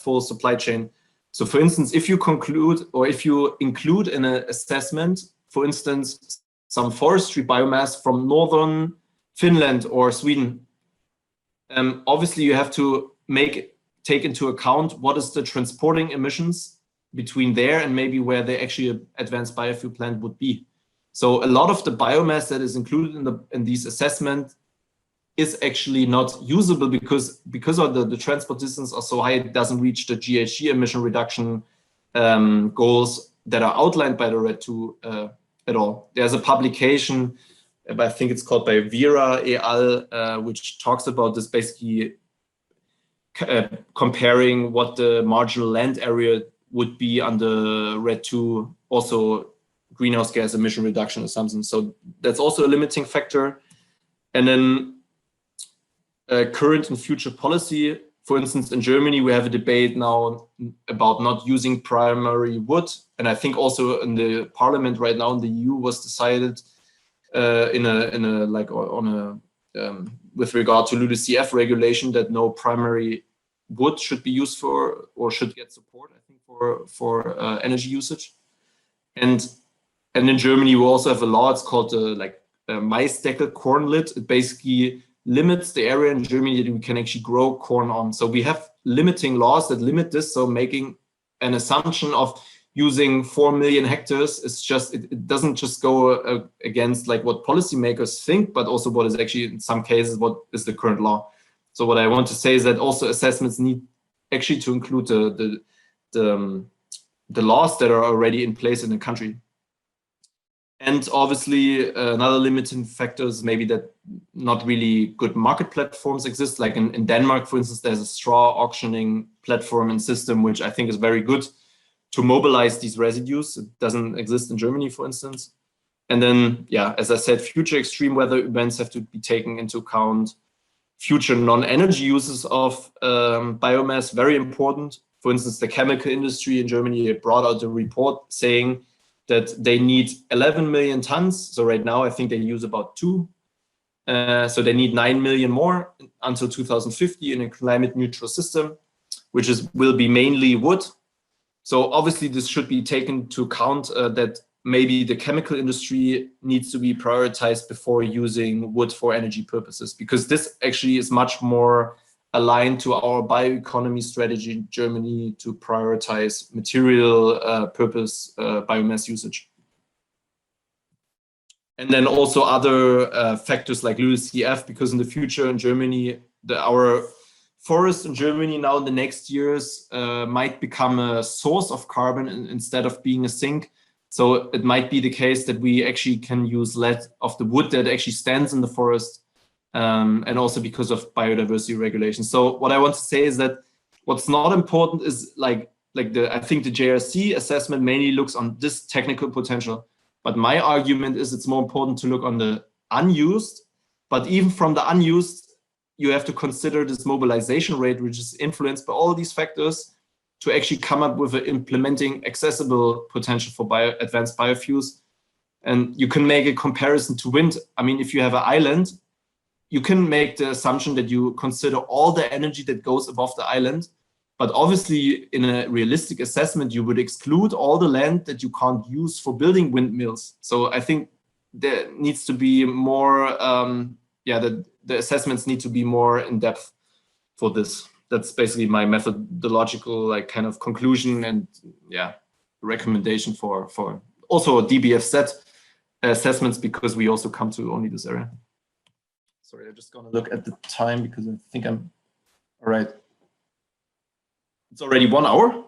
full supply chain. So for instance, if you conclude, or if you include in an assessment, for instance, some forestry biomass from northern Finland or Sweden, obviously you have to take into account what is the transporting emissions between there and maybe where the actually advanced biofuel plant would be. So a lot of the biomass that is included in these assessments is actually not usable because of the transport distance are so high, it doesn't reach the GHG emission reduction goals that are outlined by the RED II at all. There's a publication, I think it's called by Vera et al., which talks about this, basically comparing what the marginal land area would be under RED II, also greenhouse gas emission reduction or something. So that's also a limiting factor. And then current and future policy. For instance, in Germany, we have a debate now about not using primary wood. And I think also in the parliament right now in the EU was decided with regard to LULUCF regulation that no primary wood should be used for or should get support, I think, for energy usage. And in Germany, we also have a law, it's called Maisdeckel corn lid. It basically limits the area in Germany that we can actually grow corn on. So we have limiting laws that limit this. So making an assumption of using 4 million hectares is just, it doesn't just go against like what policymakers think, but also what is actually in some cases, what is the current law. So what I want to say is that also assessments need actually to include the laws that are already in place in the country. And obviously, another limiting factor is maybe that not really good market platforms exist. Like in Denmark, for instance, there's a straw auctioning platform and system, which I think is very good to mobilize these residues. It doesn't exist in Germany, for instance. And then, yeah, as I said, future extreme weather events have to be taken into account. Future non-energy uses of biomass, very important. For instance, the chemical industry in Germany brought out a report saying that they need 11 million tons. So right now, I think they use about 2. So they need 9 million more until 2050 in a climate neutral system, which will be mainly wood. So obviously this should be taken into account that maybe the chemical industry needs to be prioritized before using wood for energy purposes, because this actually is much more aligned to our bioeconomy strategy in Germany to prioritize material purpose biomass usage. And then also other factors like LULUCF, because in the future in Germany, our forests in Germany now in the next years might become a source of carbon instead of being a sink. So it might be the case that we actually can use less of the wood that actually stands in the forest, and also because of biodiversity regulation. So what I want to say is that what's not important is I think the JRC assessment mainly looks on this technical potential. But my argument is it's more important to look on the unused. But even from the unused, you have to consider this mobilization rate, which is influenced by all these factors, to actually come up with an implementing accessible potential for advanced biofuels. And you can make a comparison to wind. I mean, if you have an island, you can make the assumption that you consider all the energy that goes above the island. But obviously, in a realistic assessment, you would exclude all the land that you can't use for building windmills. So I think there needs to be more, the assessments need to be more in depth for this. That's basically my methodological kind of conclusion and recommendation for also DBFZ assessments, because we also come to only this area. Sorry, I'm just gonna look at the time because I think I'm all right. It's already 1 hour.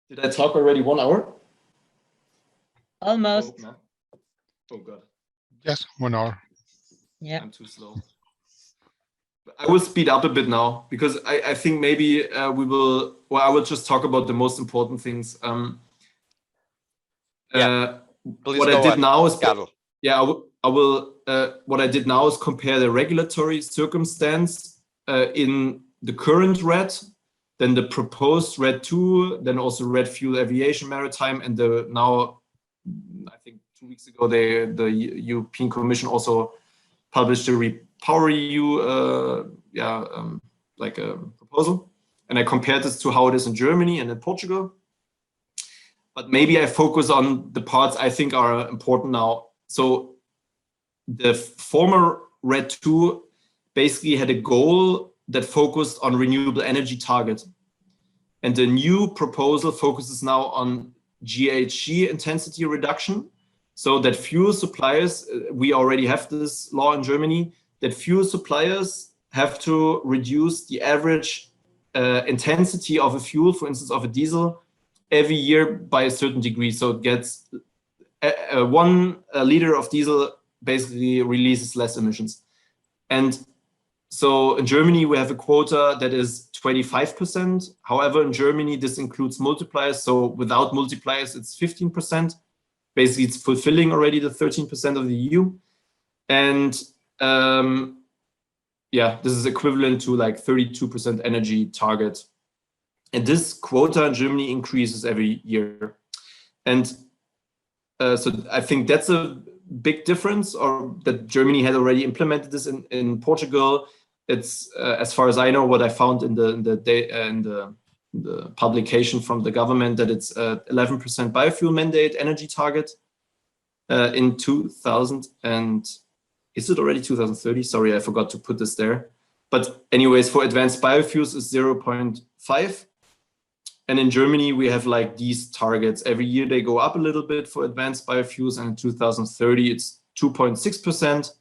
Did I talk already 1 hour?
Almost.
Oh, no. Oh God.
Yes, 1 hour.
Yeah.
I'm too slow. I will speed up a bit now because I think maybe I will just talk about the most important things. What I did now is what I did now is compare the regulatory circumstance in the current RED, then the proposed RED 2, then also RED Fuel Aviation Maritime, and the now, I think 2 weeks ago, the European Commission also published a REPowerEU proposal, and I compared this to how it is in Germany and in Portugal. But maybe I focus on the parts I think are important now. So the former RED 2 basically had a goal that focused on renewable energy target. And the new proposal focuses now on GHG intensity reduction, so that fuel suppliers, we already have this law in Germany, that fuel suppliers have to reduce the average intensity of a fuel, for instance, of a diesel, every year by a certain degree. So it gets 1 liter of diesel basically releases less emissions. And So in Germany, we have a quota that is 25%. However, in Germany, this includes multipliers. So without multipliers, it's 15%. Basically, it's fulfilling already the 13% of the EU. And yeah, this is equivalent to like 32% energy target. And this quota in Germany increases every year. And so I think that's a big difference, or that Germany had already implemented this in Portugal. It's as far as I know, what I found in the publication from the government, that it's 11% biofuel mandate energy target in 2000, and is it already 2030? Sorry, I forgot to put this there. But anyways, for advanced biofuels is 0.5. And in Germany, we have like these targets. Every year they go up a little bit for advanced biofuels, and in 2030 it's 2.6%.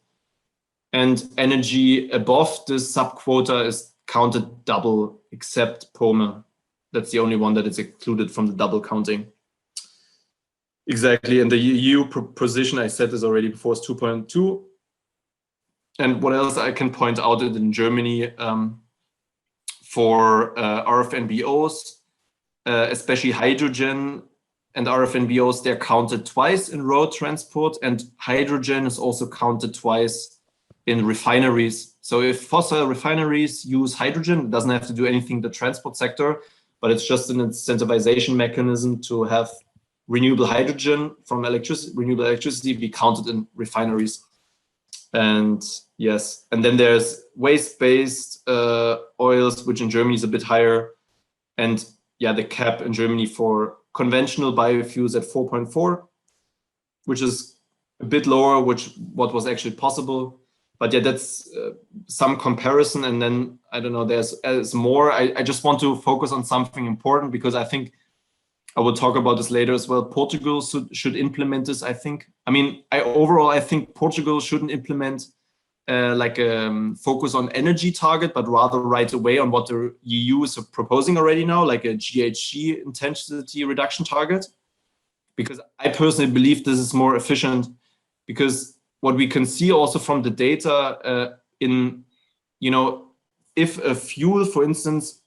And energy above this sub-quota is counted double, except Pome. That's the only one that is excluded from the double counting. Exactly, and the EU position, I said this already before, is 2.2. And what else I can point out is in Germany, for RFNBOs, especially hydrogen and RFNBOs, they're counted twice in road transport, and hydrogen is also counted twice in refineries. So if fossil refineries use hydrogen, it doesn't have to do anything in the transport sector, but it's just an incentivization mechanism to have renewable hydrogen from renewable electricity be counted in refineries. And yes, and then there's waste-based oils, which in Germany is a bit higher. And yeah, the cap in Germany for conventional biofuels at 4.4, which is a bit lower, what was actually possible. But yeah, that's some comparison. And then, I don't know, there's more. I just want to focus on something important, because I think I will talk about this later as well. Portugal should implement this, I think. I mean, overall, I think Portugal shouldn't implement like a focus on energy target, but rather right away on what the EU is proposing already now, like a GHG intensity reduction target. Because I personally believe this is more efficient, because what we can see also from the data if a fuel, for instance,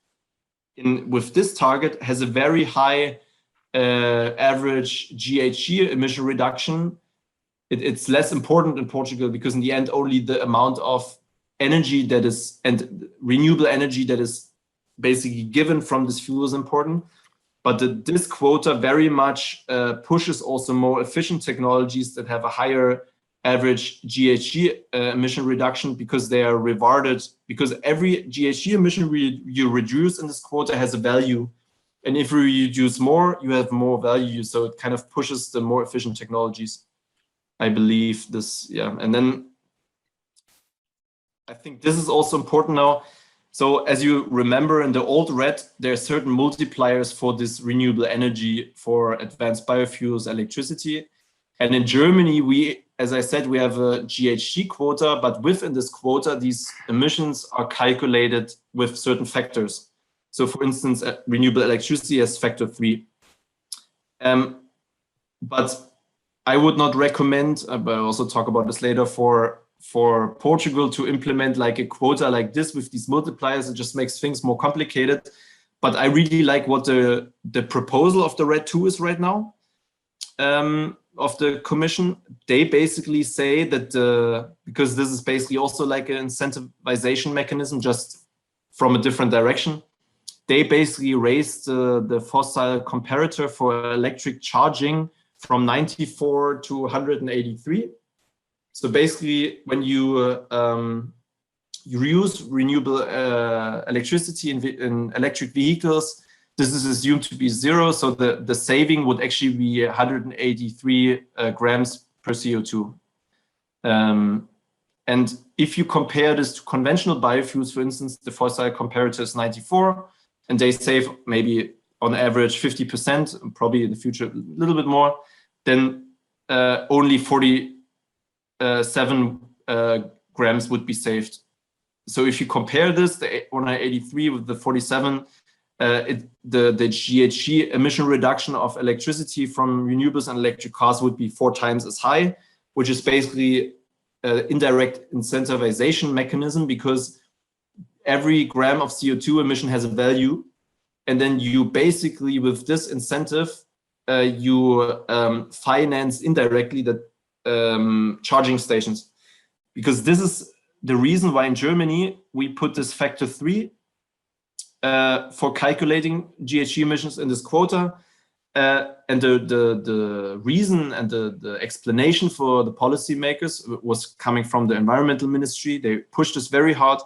with this target has a very high average GHG emission reduction, it's less important in Portugal, because in the end, only the amount of energy that is, and renewable energy that is basically given from this fuel is important. But this quota very much pushes also more efficient technologies that have a higher average GHG emission reduction, because they are rewarded, because every GHG emission you reduce in this quota has a value. And if you reduce more, you have more value. So it kind of pushes the more efficient technologies. I believe this, yeah. And then I think this is also important now. So as you remember, in the old RED, there are certain multipliers for this renewable energy for advanced biofuels, electricity. And in Germany, as I said, we have a GHG quota, but within this quota, these emissions are calculated with certain factors. So for instance, renewable electricity has factor 3. But I would not recommend, but I'll also talk about this later, for Portugal to implement like a quota like this with these multipliers. It just makes things more complicated. But I really like what the proposal of the RED 2 is right now. Of the Commission, they basically say that because this is basically also like an incentivization mechanism, just from a different direction, they basically raised the fossil comparator for electric charging from 94 to 183. So basically, when you use renewable electricity in electric vehicles, this is assumed to be 0. So the saving would actually be 183 grams per CO2. And if you compare this to conventional biofuels, for instance, the fossil comparator is 94, and they save maybe on average 50%, probably in the future a little bit more, then only 47 grams would be saved. So if you compare this, the 183 with the 47, the GHG emission reduction of electricity from renewables and electric cars would be 4 times as high, which is basically an indirect incentivization mechanism, because every gram of CO2 emission has a value. And then you basically, with this incentive, you finance indirectly the charging stations. Because this is the reason why in Germany we put this factor 3 for calculating GHG emissions in this quota. And the reason and the explanation for the policymakers was coming from the environmental ministry. They pushed this very hard,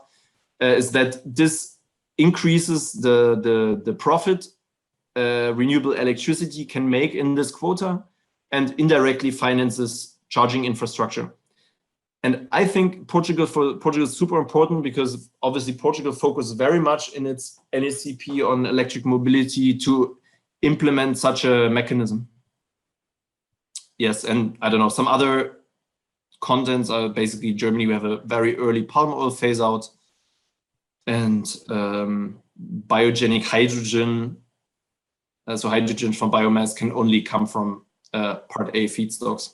is that this increases the profit renewable electricity can make in this quota and indirectly finances charging infrastructure. And I think Portugal is super important because obviously Portugal focuses very much in its NECP on electric mobility to implement such a mechanism. Yes, and I don't know, some other contents are basically Germany, we have a very early palm oil phase out and biogenic hydrogen. So hydrogen from biomass can only come from part A feedstocks.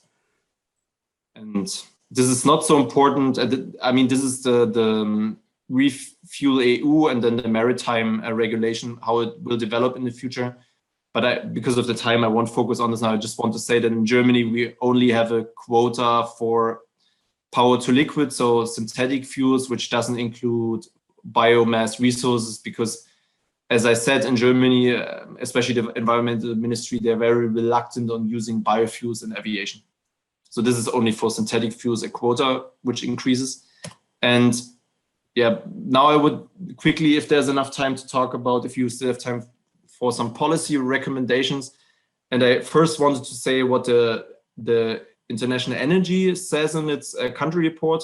And this is not so important. I mean, this is the Refuel EU and then the maritime regulation, how it will develop in the future. But because of the time, I won't focus on this now. I just want to say that in Germany, we only have a quota for power to liquid, so synthetic fuels, which doesn't include biomass resources, because as I said, in Germany, especially the environmental ministry, they're very reluctant on using biofuels in aviation. So this is only for synthetic fuels, a quota which increases. And yeah, now I would quickly, if there's enough time to talk about, if you still have time for some policy recommendations. And I first wanted to say what the International Energy says in its country report.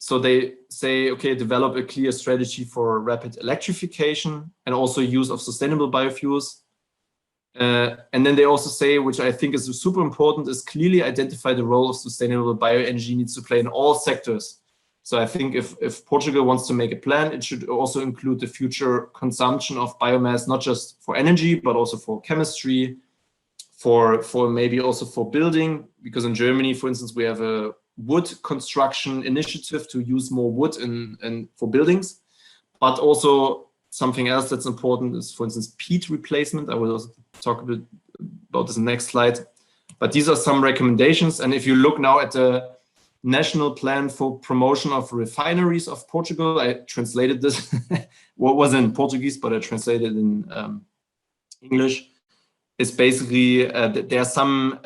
So they say, okay, develop a clear strategy for rapid electrification and also use of sustainable biofuels. And then they also say, which I think is super important, is clearly identify the role of sustainable bioenergy needs to play in all sectors. So I think if Portugal wants to make a plan, it should also include the future consumption of biomass, not just for energy, but also for chemistry, for maybe also for building, because in Germany, for instance, we have a wood construction initiative to use more wood for buildings, but also something else that's important is, for instance, peat replacement. I will also talk a bit about this in the next slide. But these are some recommendations. And if you look now at the National Plan for Promotion of Refineries of Portugal, I translated this, what was in Portuguese, but I translated in English. It's basically, there are some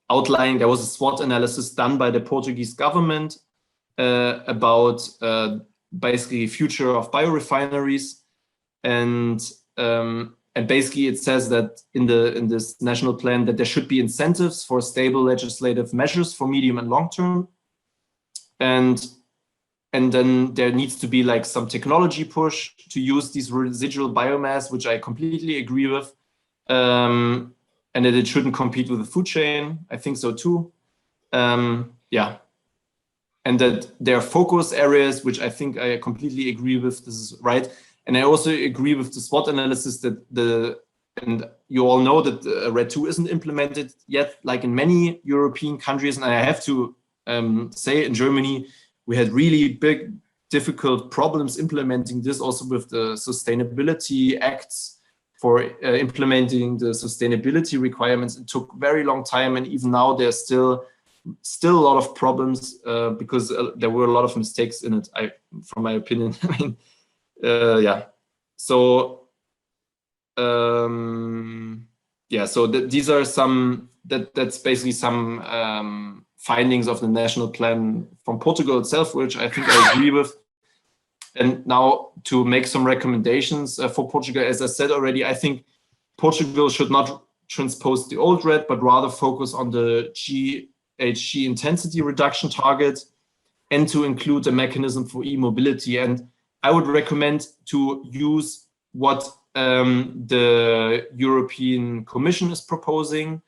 outlining, there was a SWOT analysis done by the Portuguese government about basically future of biorefineries, and basically it says that in this national plan that there should be incentives for stable legislative measures for medium and long term, and then there needs to be like some technology push to use these residual biomass, which I completely agree with, and that it shouldn't compete with the food chain. I think so too. Yeah. And that there are focus areas, which I think I completely agree with. This is right. And I also agree with the SWOT analysis that and you all know that RED II isn't implemented yet, like in many European countries. And I have to say in Germany, we had really big, difficult problems implementing this, also with the sustainability acts for implementing the sustainability requirements. It took very long time. And even now there's still a lot of problems because there were a lot of mistakes in it, from my opinion. I mean, yeah. So, yeah, so these are some, that's basically some findings of the national plan from Portugal itself, which I think I agree with. And now to make some recommendations for Portugal, as I said already, I think Portugal should not transpose the old RED, but rather focus on the GHG intensity reduction target and to include a mechanism for e-mobility. And I would recommend to use what the European Commission is proposing.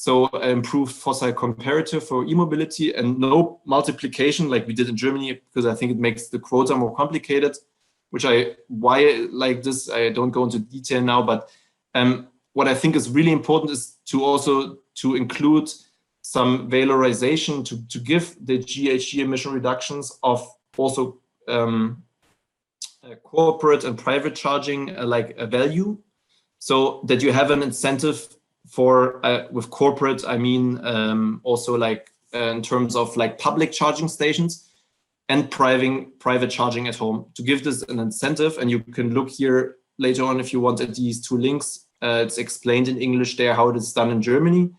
So improved fossil comparator for e-mobility and no multiplication like we did in Germany, because I think it makes the quota more complicated, why like this, I don't go into detail now, but what I think is really important is to also to include some valorization to give the GHG emission reductions of also corporate and private charging like a value, so that you have an incentive for with corporate, I mean also like in terms of like public charging stations and private charging at home, to give this an incentive. And you can look here later on if you want at these two links. It's explained in English there how it is done in Germany.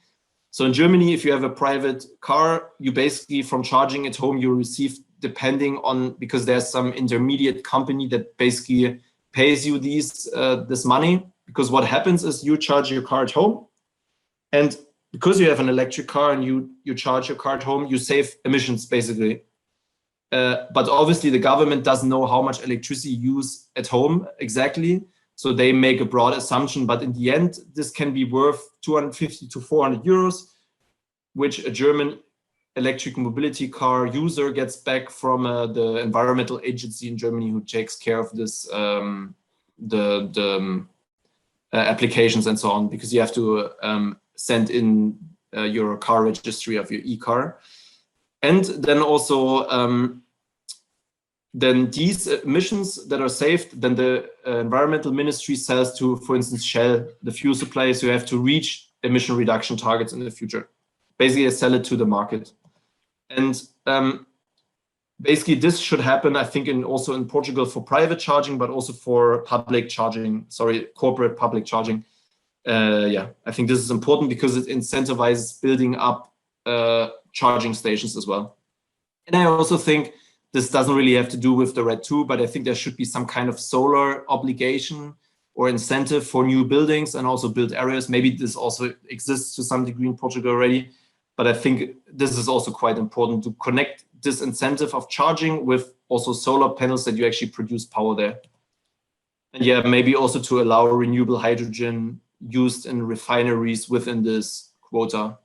So in Germany, if you have a private car, you basically from charging at home, you receive, depending on, because there's some intermediate company that basically pays you this money. Because what happens is you charge your car at home, and because you have an electric car and you charge your car at home, you save emissions basically. But obviously the government doesn't know how much electricity you use at home exactly. So they make a broad assumption, but in the end, this can be worth 250 to 400 euros, which a German electric mobility car user gets back from the environmental agency in Germany who takes care of this, applications and so on, because you have to send in your car registry of your e-car. And then also, then these emissions that are saved, then the environmental ministry sells to, for instance, Shell, the fuel suppliers who have to reach emission reduction targets in the future. Basically, they sell it to the market. And basically, this should happen, I think, also in Portugal for private charging, but also for public charging, corporate public charging. Yeah, I think this is important because it incentivizes building up charging stations as well. And I also think this doesn't really have to do with the RED II, but I think there should be some kind of solar obligation or incentive for new buildings and also built areas. Maybe this also exists to some degree in Portugal already, but I think this is also quite important to connect this incentive of charging with also solar panels that you actually produce power there. And yeah, maybe also to allow renewable hydrogen used in refineries within this quota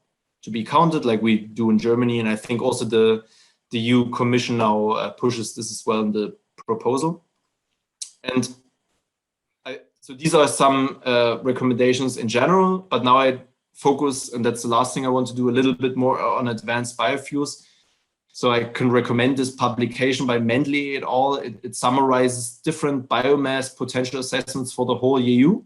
to be counted like we do in Germany. And I think also the EU Commission now pushes this as well in the proposal. And so these are some recommendations in general, but now I focus, and that's the last thing I want to do, a little bit more on advanced biofuels. So I can recommend this publication by Mendley et al. It summarizes different biomass potential assessments for the whole EU.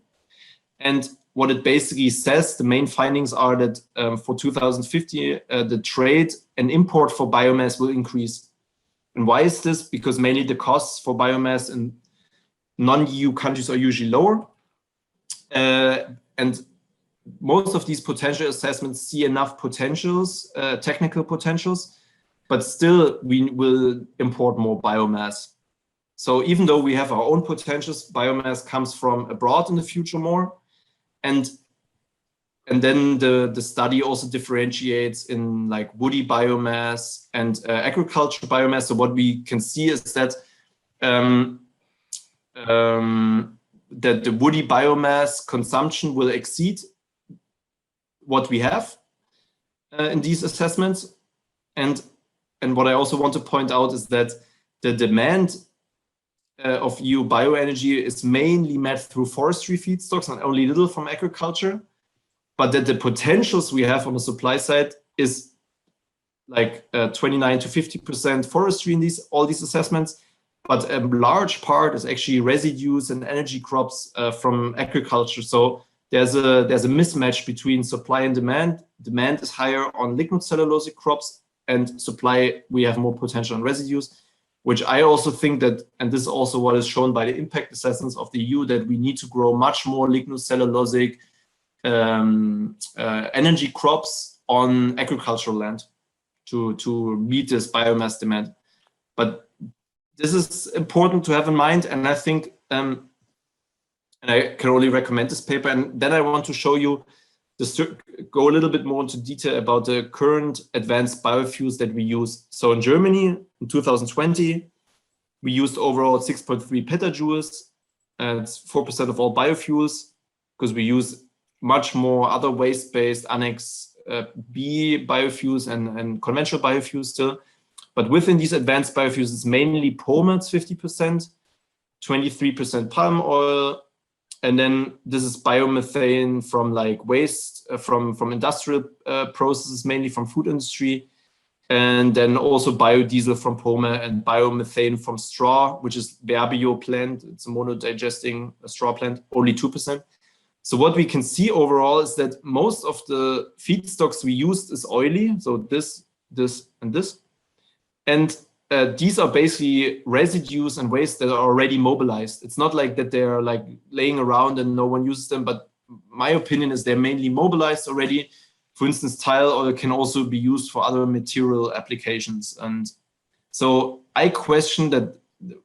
And what it basically says, the main findings are that for 2050, the trade and import for biomass will increase. And why is this? Because mainly the costs for biomass in non-EU countries are usually lower. And most of these potential assessments see enough potentials, technical potentials, but still we will import more biomass. So even though we have our own potentials, biomass comes from abroad in the future more. And then the study also differentiates in like woody biomass and agriculture biomass. So what we can see is that that the woody biomass consumption will exceed what we have in these assessments. And what I also want to point out is that the demand of EU bioenergy is mainly met through forestry feedstocks and only little from agriculture, but that the potentials we have on the supply side is like 29 to 50% forestry in all these assessments, but a large part is actually residues and energy crops from agriculture. So there's a mismatch between supply and demand. Demand is higher on lignocellulosic crops, and supply, we have more potential on residues, which I also think that, and this is also what is shown by the impact assessments of the EU, that we need to grow much more lignocellulosic energy crops on agricultural land to meet this biomass demand. But this is important to have in mind, and I think, and I can only recommend this paper. And then I want to show you, just go a little bit more into detail about the current advanced biofuels that we use. So in Germany, in 2020, we used overall 6.3 petajoules, and it's 4% of all biofuels, because we use much more other waste-based Annex B biofuels and conventional biofuels still. But within these advanced biofuels, it's mainly POMATs, 50%, 23% palm oil, and then this is biomethane from like waste from industrial processes, mainly from food industry, And then also biodiesel from Pome and biomethane from straw, which is Verbio plant. It's a monodigesting straw plant, only 2%. So what we can see overall is that most of the feedstocks we used is oily. So this, and this. And these are basically residues and waste that are already mobilized. It's not like that they're like laying around and no one uses them, but my opinion is they're mainly mobilized already. For instance, tile oil can also be used for other material applications. And so I question that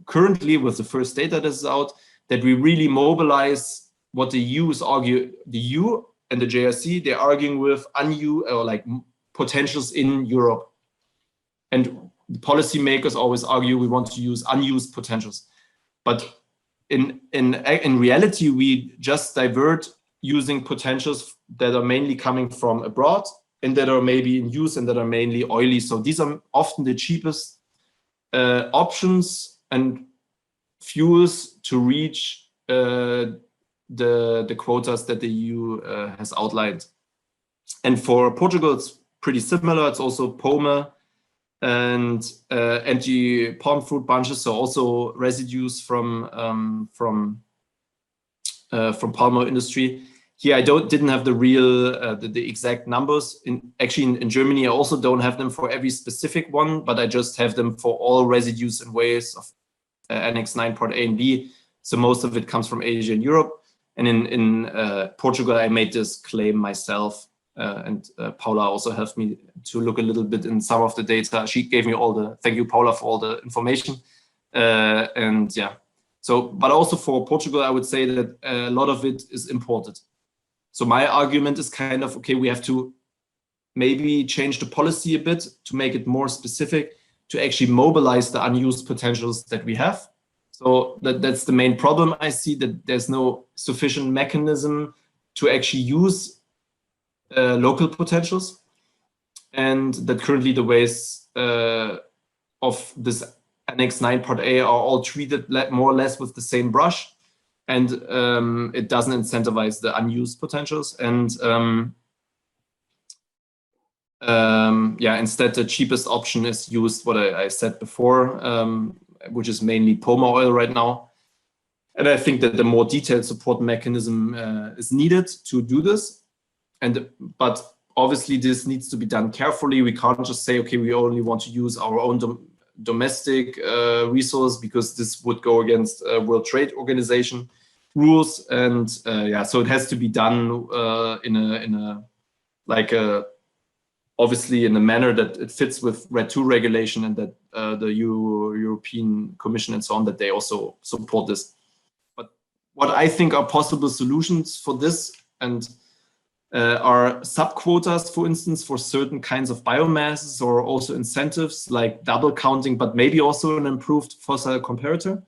currently with the first data that is out, that we really mobilize what the EU is arguing, the EU and the JRC, they're arguing with unused or like potentials in Europe. And the policymakers always argue we want to use unused potentials. But in reality, we just divert using potentials that are mainly coming from abroad and that are maybe in use and that are mainly oily. So these are often the cheapest options and fuels to reach the quotas that the EU has outlined. And for Portugal, it's pretty similar. It's also Pome and anti-palm fruit bunches, so also residues from palm oil industry. Here I didn't have the real the exact numbers. In Germany I also don't have them for every specific one, but I just have them for all residues and waste of Annex 9 Part A and B. So most of it comes from Asia and Europe. And in Portugal I made this claim myself. And Paula also helped me to look a little bit in some of the data. She gave me thank you, Paula, for all the information. And yeah, so, but also for Portugal, I would say that a lot of it is imported. So my argument is kind of, okay, we have to maybe change the policy a bit to make it more specific, to actually mobilize the unused potentials that we have. So that's the main problem I see, that there's no sufficient mechanism to actually use local potentials, and that currently the ways of this Annex 9 Part A are all treated more or less with the same brush, and it doesn't incentivize the unused potentials. And yeah, instead the cheapest option is used, what I said before, which is mainly Pome oil right now. And I think that the more detailed support mechanism is needed to do this. But obviously this needs to be done carefully. We can't just say, okay, we only want to use our own domestic resource, because this would go against World Trade Organization rules. And yeah, so it has to be done obviously in a manner that it fits with RED II regulation, and that the European Commission and so on, that they also support this. But what I think are possible solutions for this and are sub-quotas, for instance, for certain kinds of biomasses, or also incentives like double counting, but maybe also an improved fossil comparator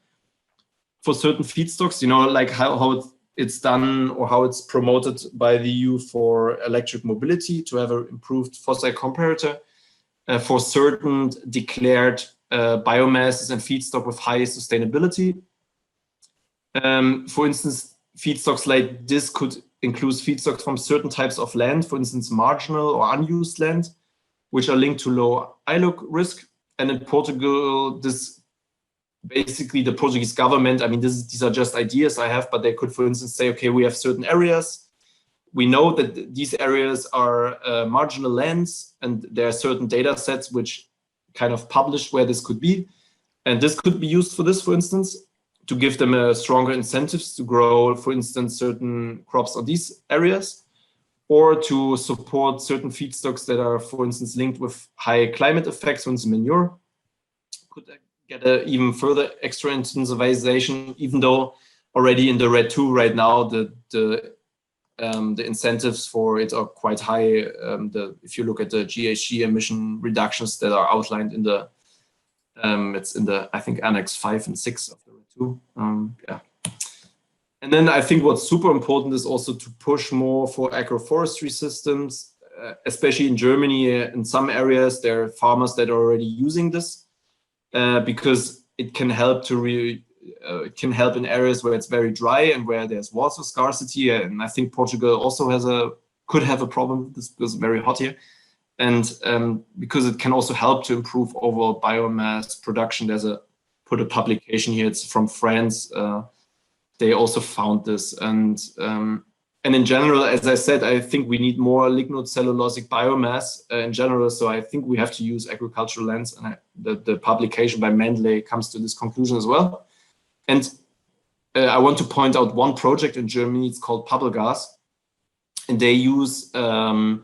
for certain feedstocks, you know, like how it's done or how it's promoted by the EU for electric mobility, to have an improved fossil comparator for certain declared biomasses and feedstock with high sustainability. For instance, feedstocks like this could include feedstocks from certain types of land, for instance, marginal or unused land, which are linked to low ILUC risk. And in Portugal, this basically the Portuguese government, I mean, these are just ideas I have, but they could, for instance, say, okay, we have certain areas. We know that these areas are marginal lands, and there are certain data sets which kind of publish where this could be. And this could be used for this, for instance, to give them a stronger incentives to grow, for instance, certain crops on these areas, or to support certain feedstocks that are, for instance, linked with high climate effects, for instance, manure. Could get an even further extra incentivization, even though already in the RED II right now, the incentives for it are quite high. If you look at the GHG emission reductions that are outlined in the, it's in the, I think, Annex 5 and 6 of the RED II. Yeah. And then I think what's super important is also to push more for agroforestry systems, especially in Germany. In some areas, there are farmers that are already using this because it can help to it can help in areas where it's very dry and where there's water scarcity. And I think Portugal also could have a problem with this because it's very hot here. And because it can also help to improve overall biomass production. There's a publication here. It's from France. They also found this, and in general, as I said, I think we need more lignocellulosic biomass in general. So I think we have to use agricultural lands, and the publication by Mendley comes to this conclusion as well. And I want to point out one project in Germany. It's called Pappelgas, and they use Pappel.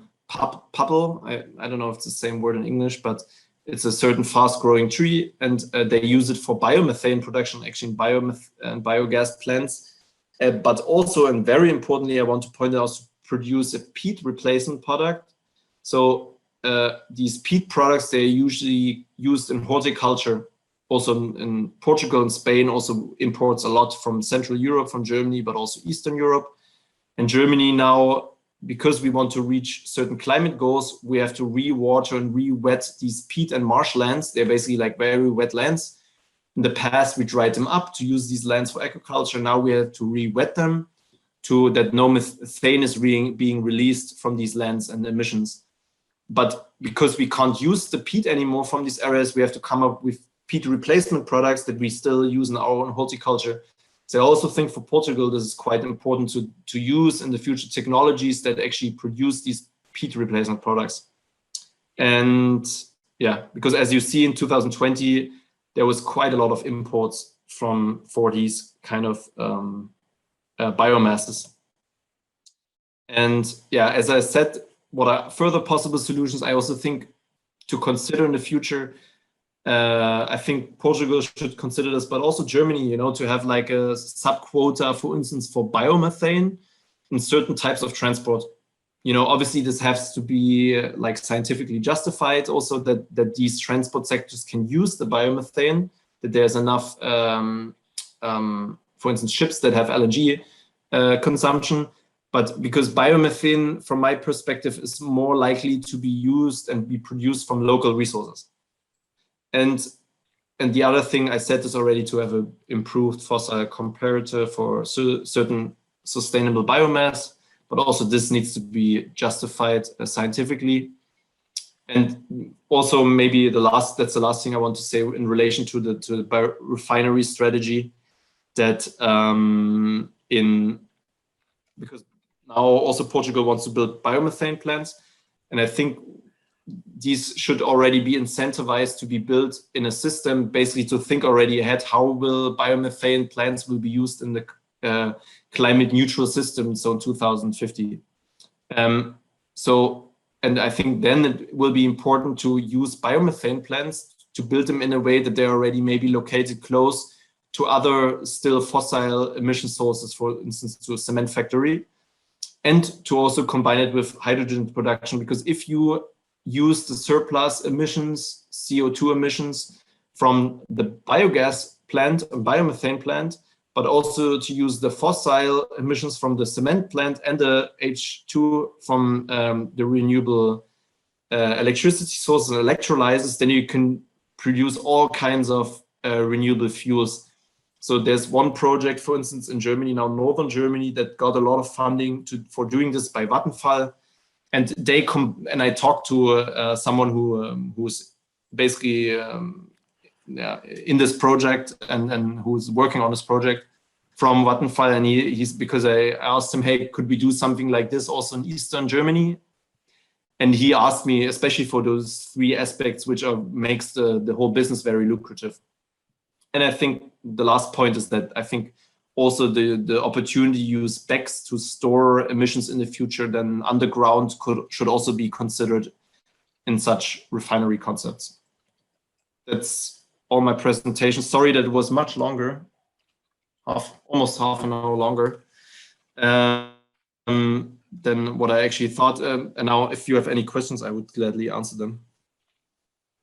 I don't know if it's the same word in English, but it's a certain fast-growing tree, and they use it for biomethane production, actually in biogas plants. But also, and very importantly, I want to point out, to produce a peat replacement product. So these peat products, they're usually used in horticulture. Also in Portugal and Spain also imports a lot from Central Europe, from Germany, but also Eastern Europe. And Germany now, because we want to reach certain climate goals, we have to re-water and re-wet these peat and marshlands. They're basically like very wet lands. In the past, we dried them up to use these lands for agriculture. Now we have to re-wet them to that no methane is being released from these lands and emissions. But because we can't use the peat anymore from these areas, we have to come up with peat replacement products that we still use in our own horticulture. So I also think for Portugal, this is quite important to use in the future technologies that actually produce these peat replacement products. And yeah, because as you see in 2020, there was quite a lot of imports for these kind of biomasses. And yeah, as I said, what are further possible solutions? I also think to consider in the future. I think Portugal should consider this, but also Germany, to have like a sub-quota, for instance, for biomethane in certain types of transport. Obviously this has to be like scientifically justified also that these transport sectors can use the biomethane, that there's enough, for instance, ships that have LNG consumption. But because biomethane, from my perspective, is more likely to be used and be produced from local resources. And the other thing I said is already to have an improved fossil comparator for certain sustainable biomass, but also this needs to be justified scientifically. And also maybe that's the last thing I want to say in relation to the biorefinery strategy, that because now also Portugal wants to build biomethane plants, and I think these should already be incentivized to be built in a system, basically to think already ahead, how will biomethane plants will be used in the climate neutral system, so in 2050. And I think then it will be important to use biomethane plants to build them in a way that they're already maybe located close to other still fossil emission sources, for instance, to a cement factory, and to also combine it with hydrogen production, because if you use the surplus emissions, CO2 emissions from the biogas plant, a biomethane plant, but also to use the fossil emissions from the cement plant and the H2 from the renewable electricity sources and electrolyzers, then you can produce all kinds of renewable fuels. So there's one project, for instance, in Germany, now northern Germany, that got a lot of funding for doing this by Vattenfall. And I talked to someone who's basically in this project and who's working on this project from Vattenfall. And he's because I asked him, hey, could we do something like this also in Eastern Germany? And he asked me, especially for those three aspects, which makes the whole business very lucrative. And I think the last point is that I think also the opportunity to use BECCS to store emissions in the future then underground should also be considered in such refinery concepts. That's all my presentation. Sorry that it was much longer, almost half an hour longer than what I actually thought. And now if you have any questions, I would gladly answer them.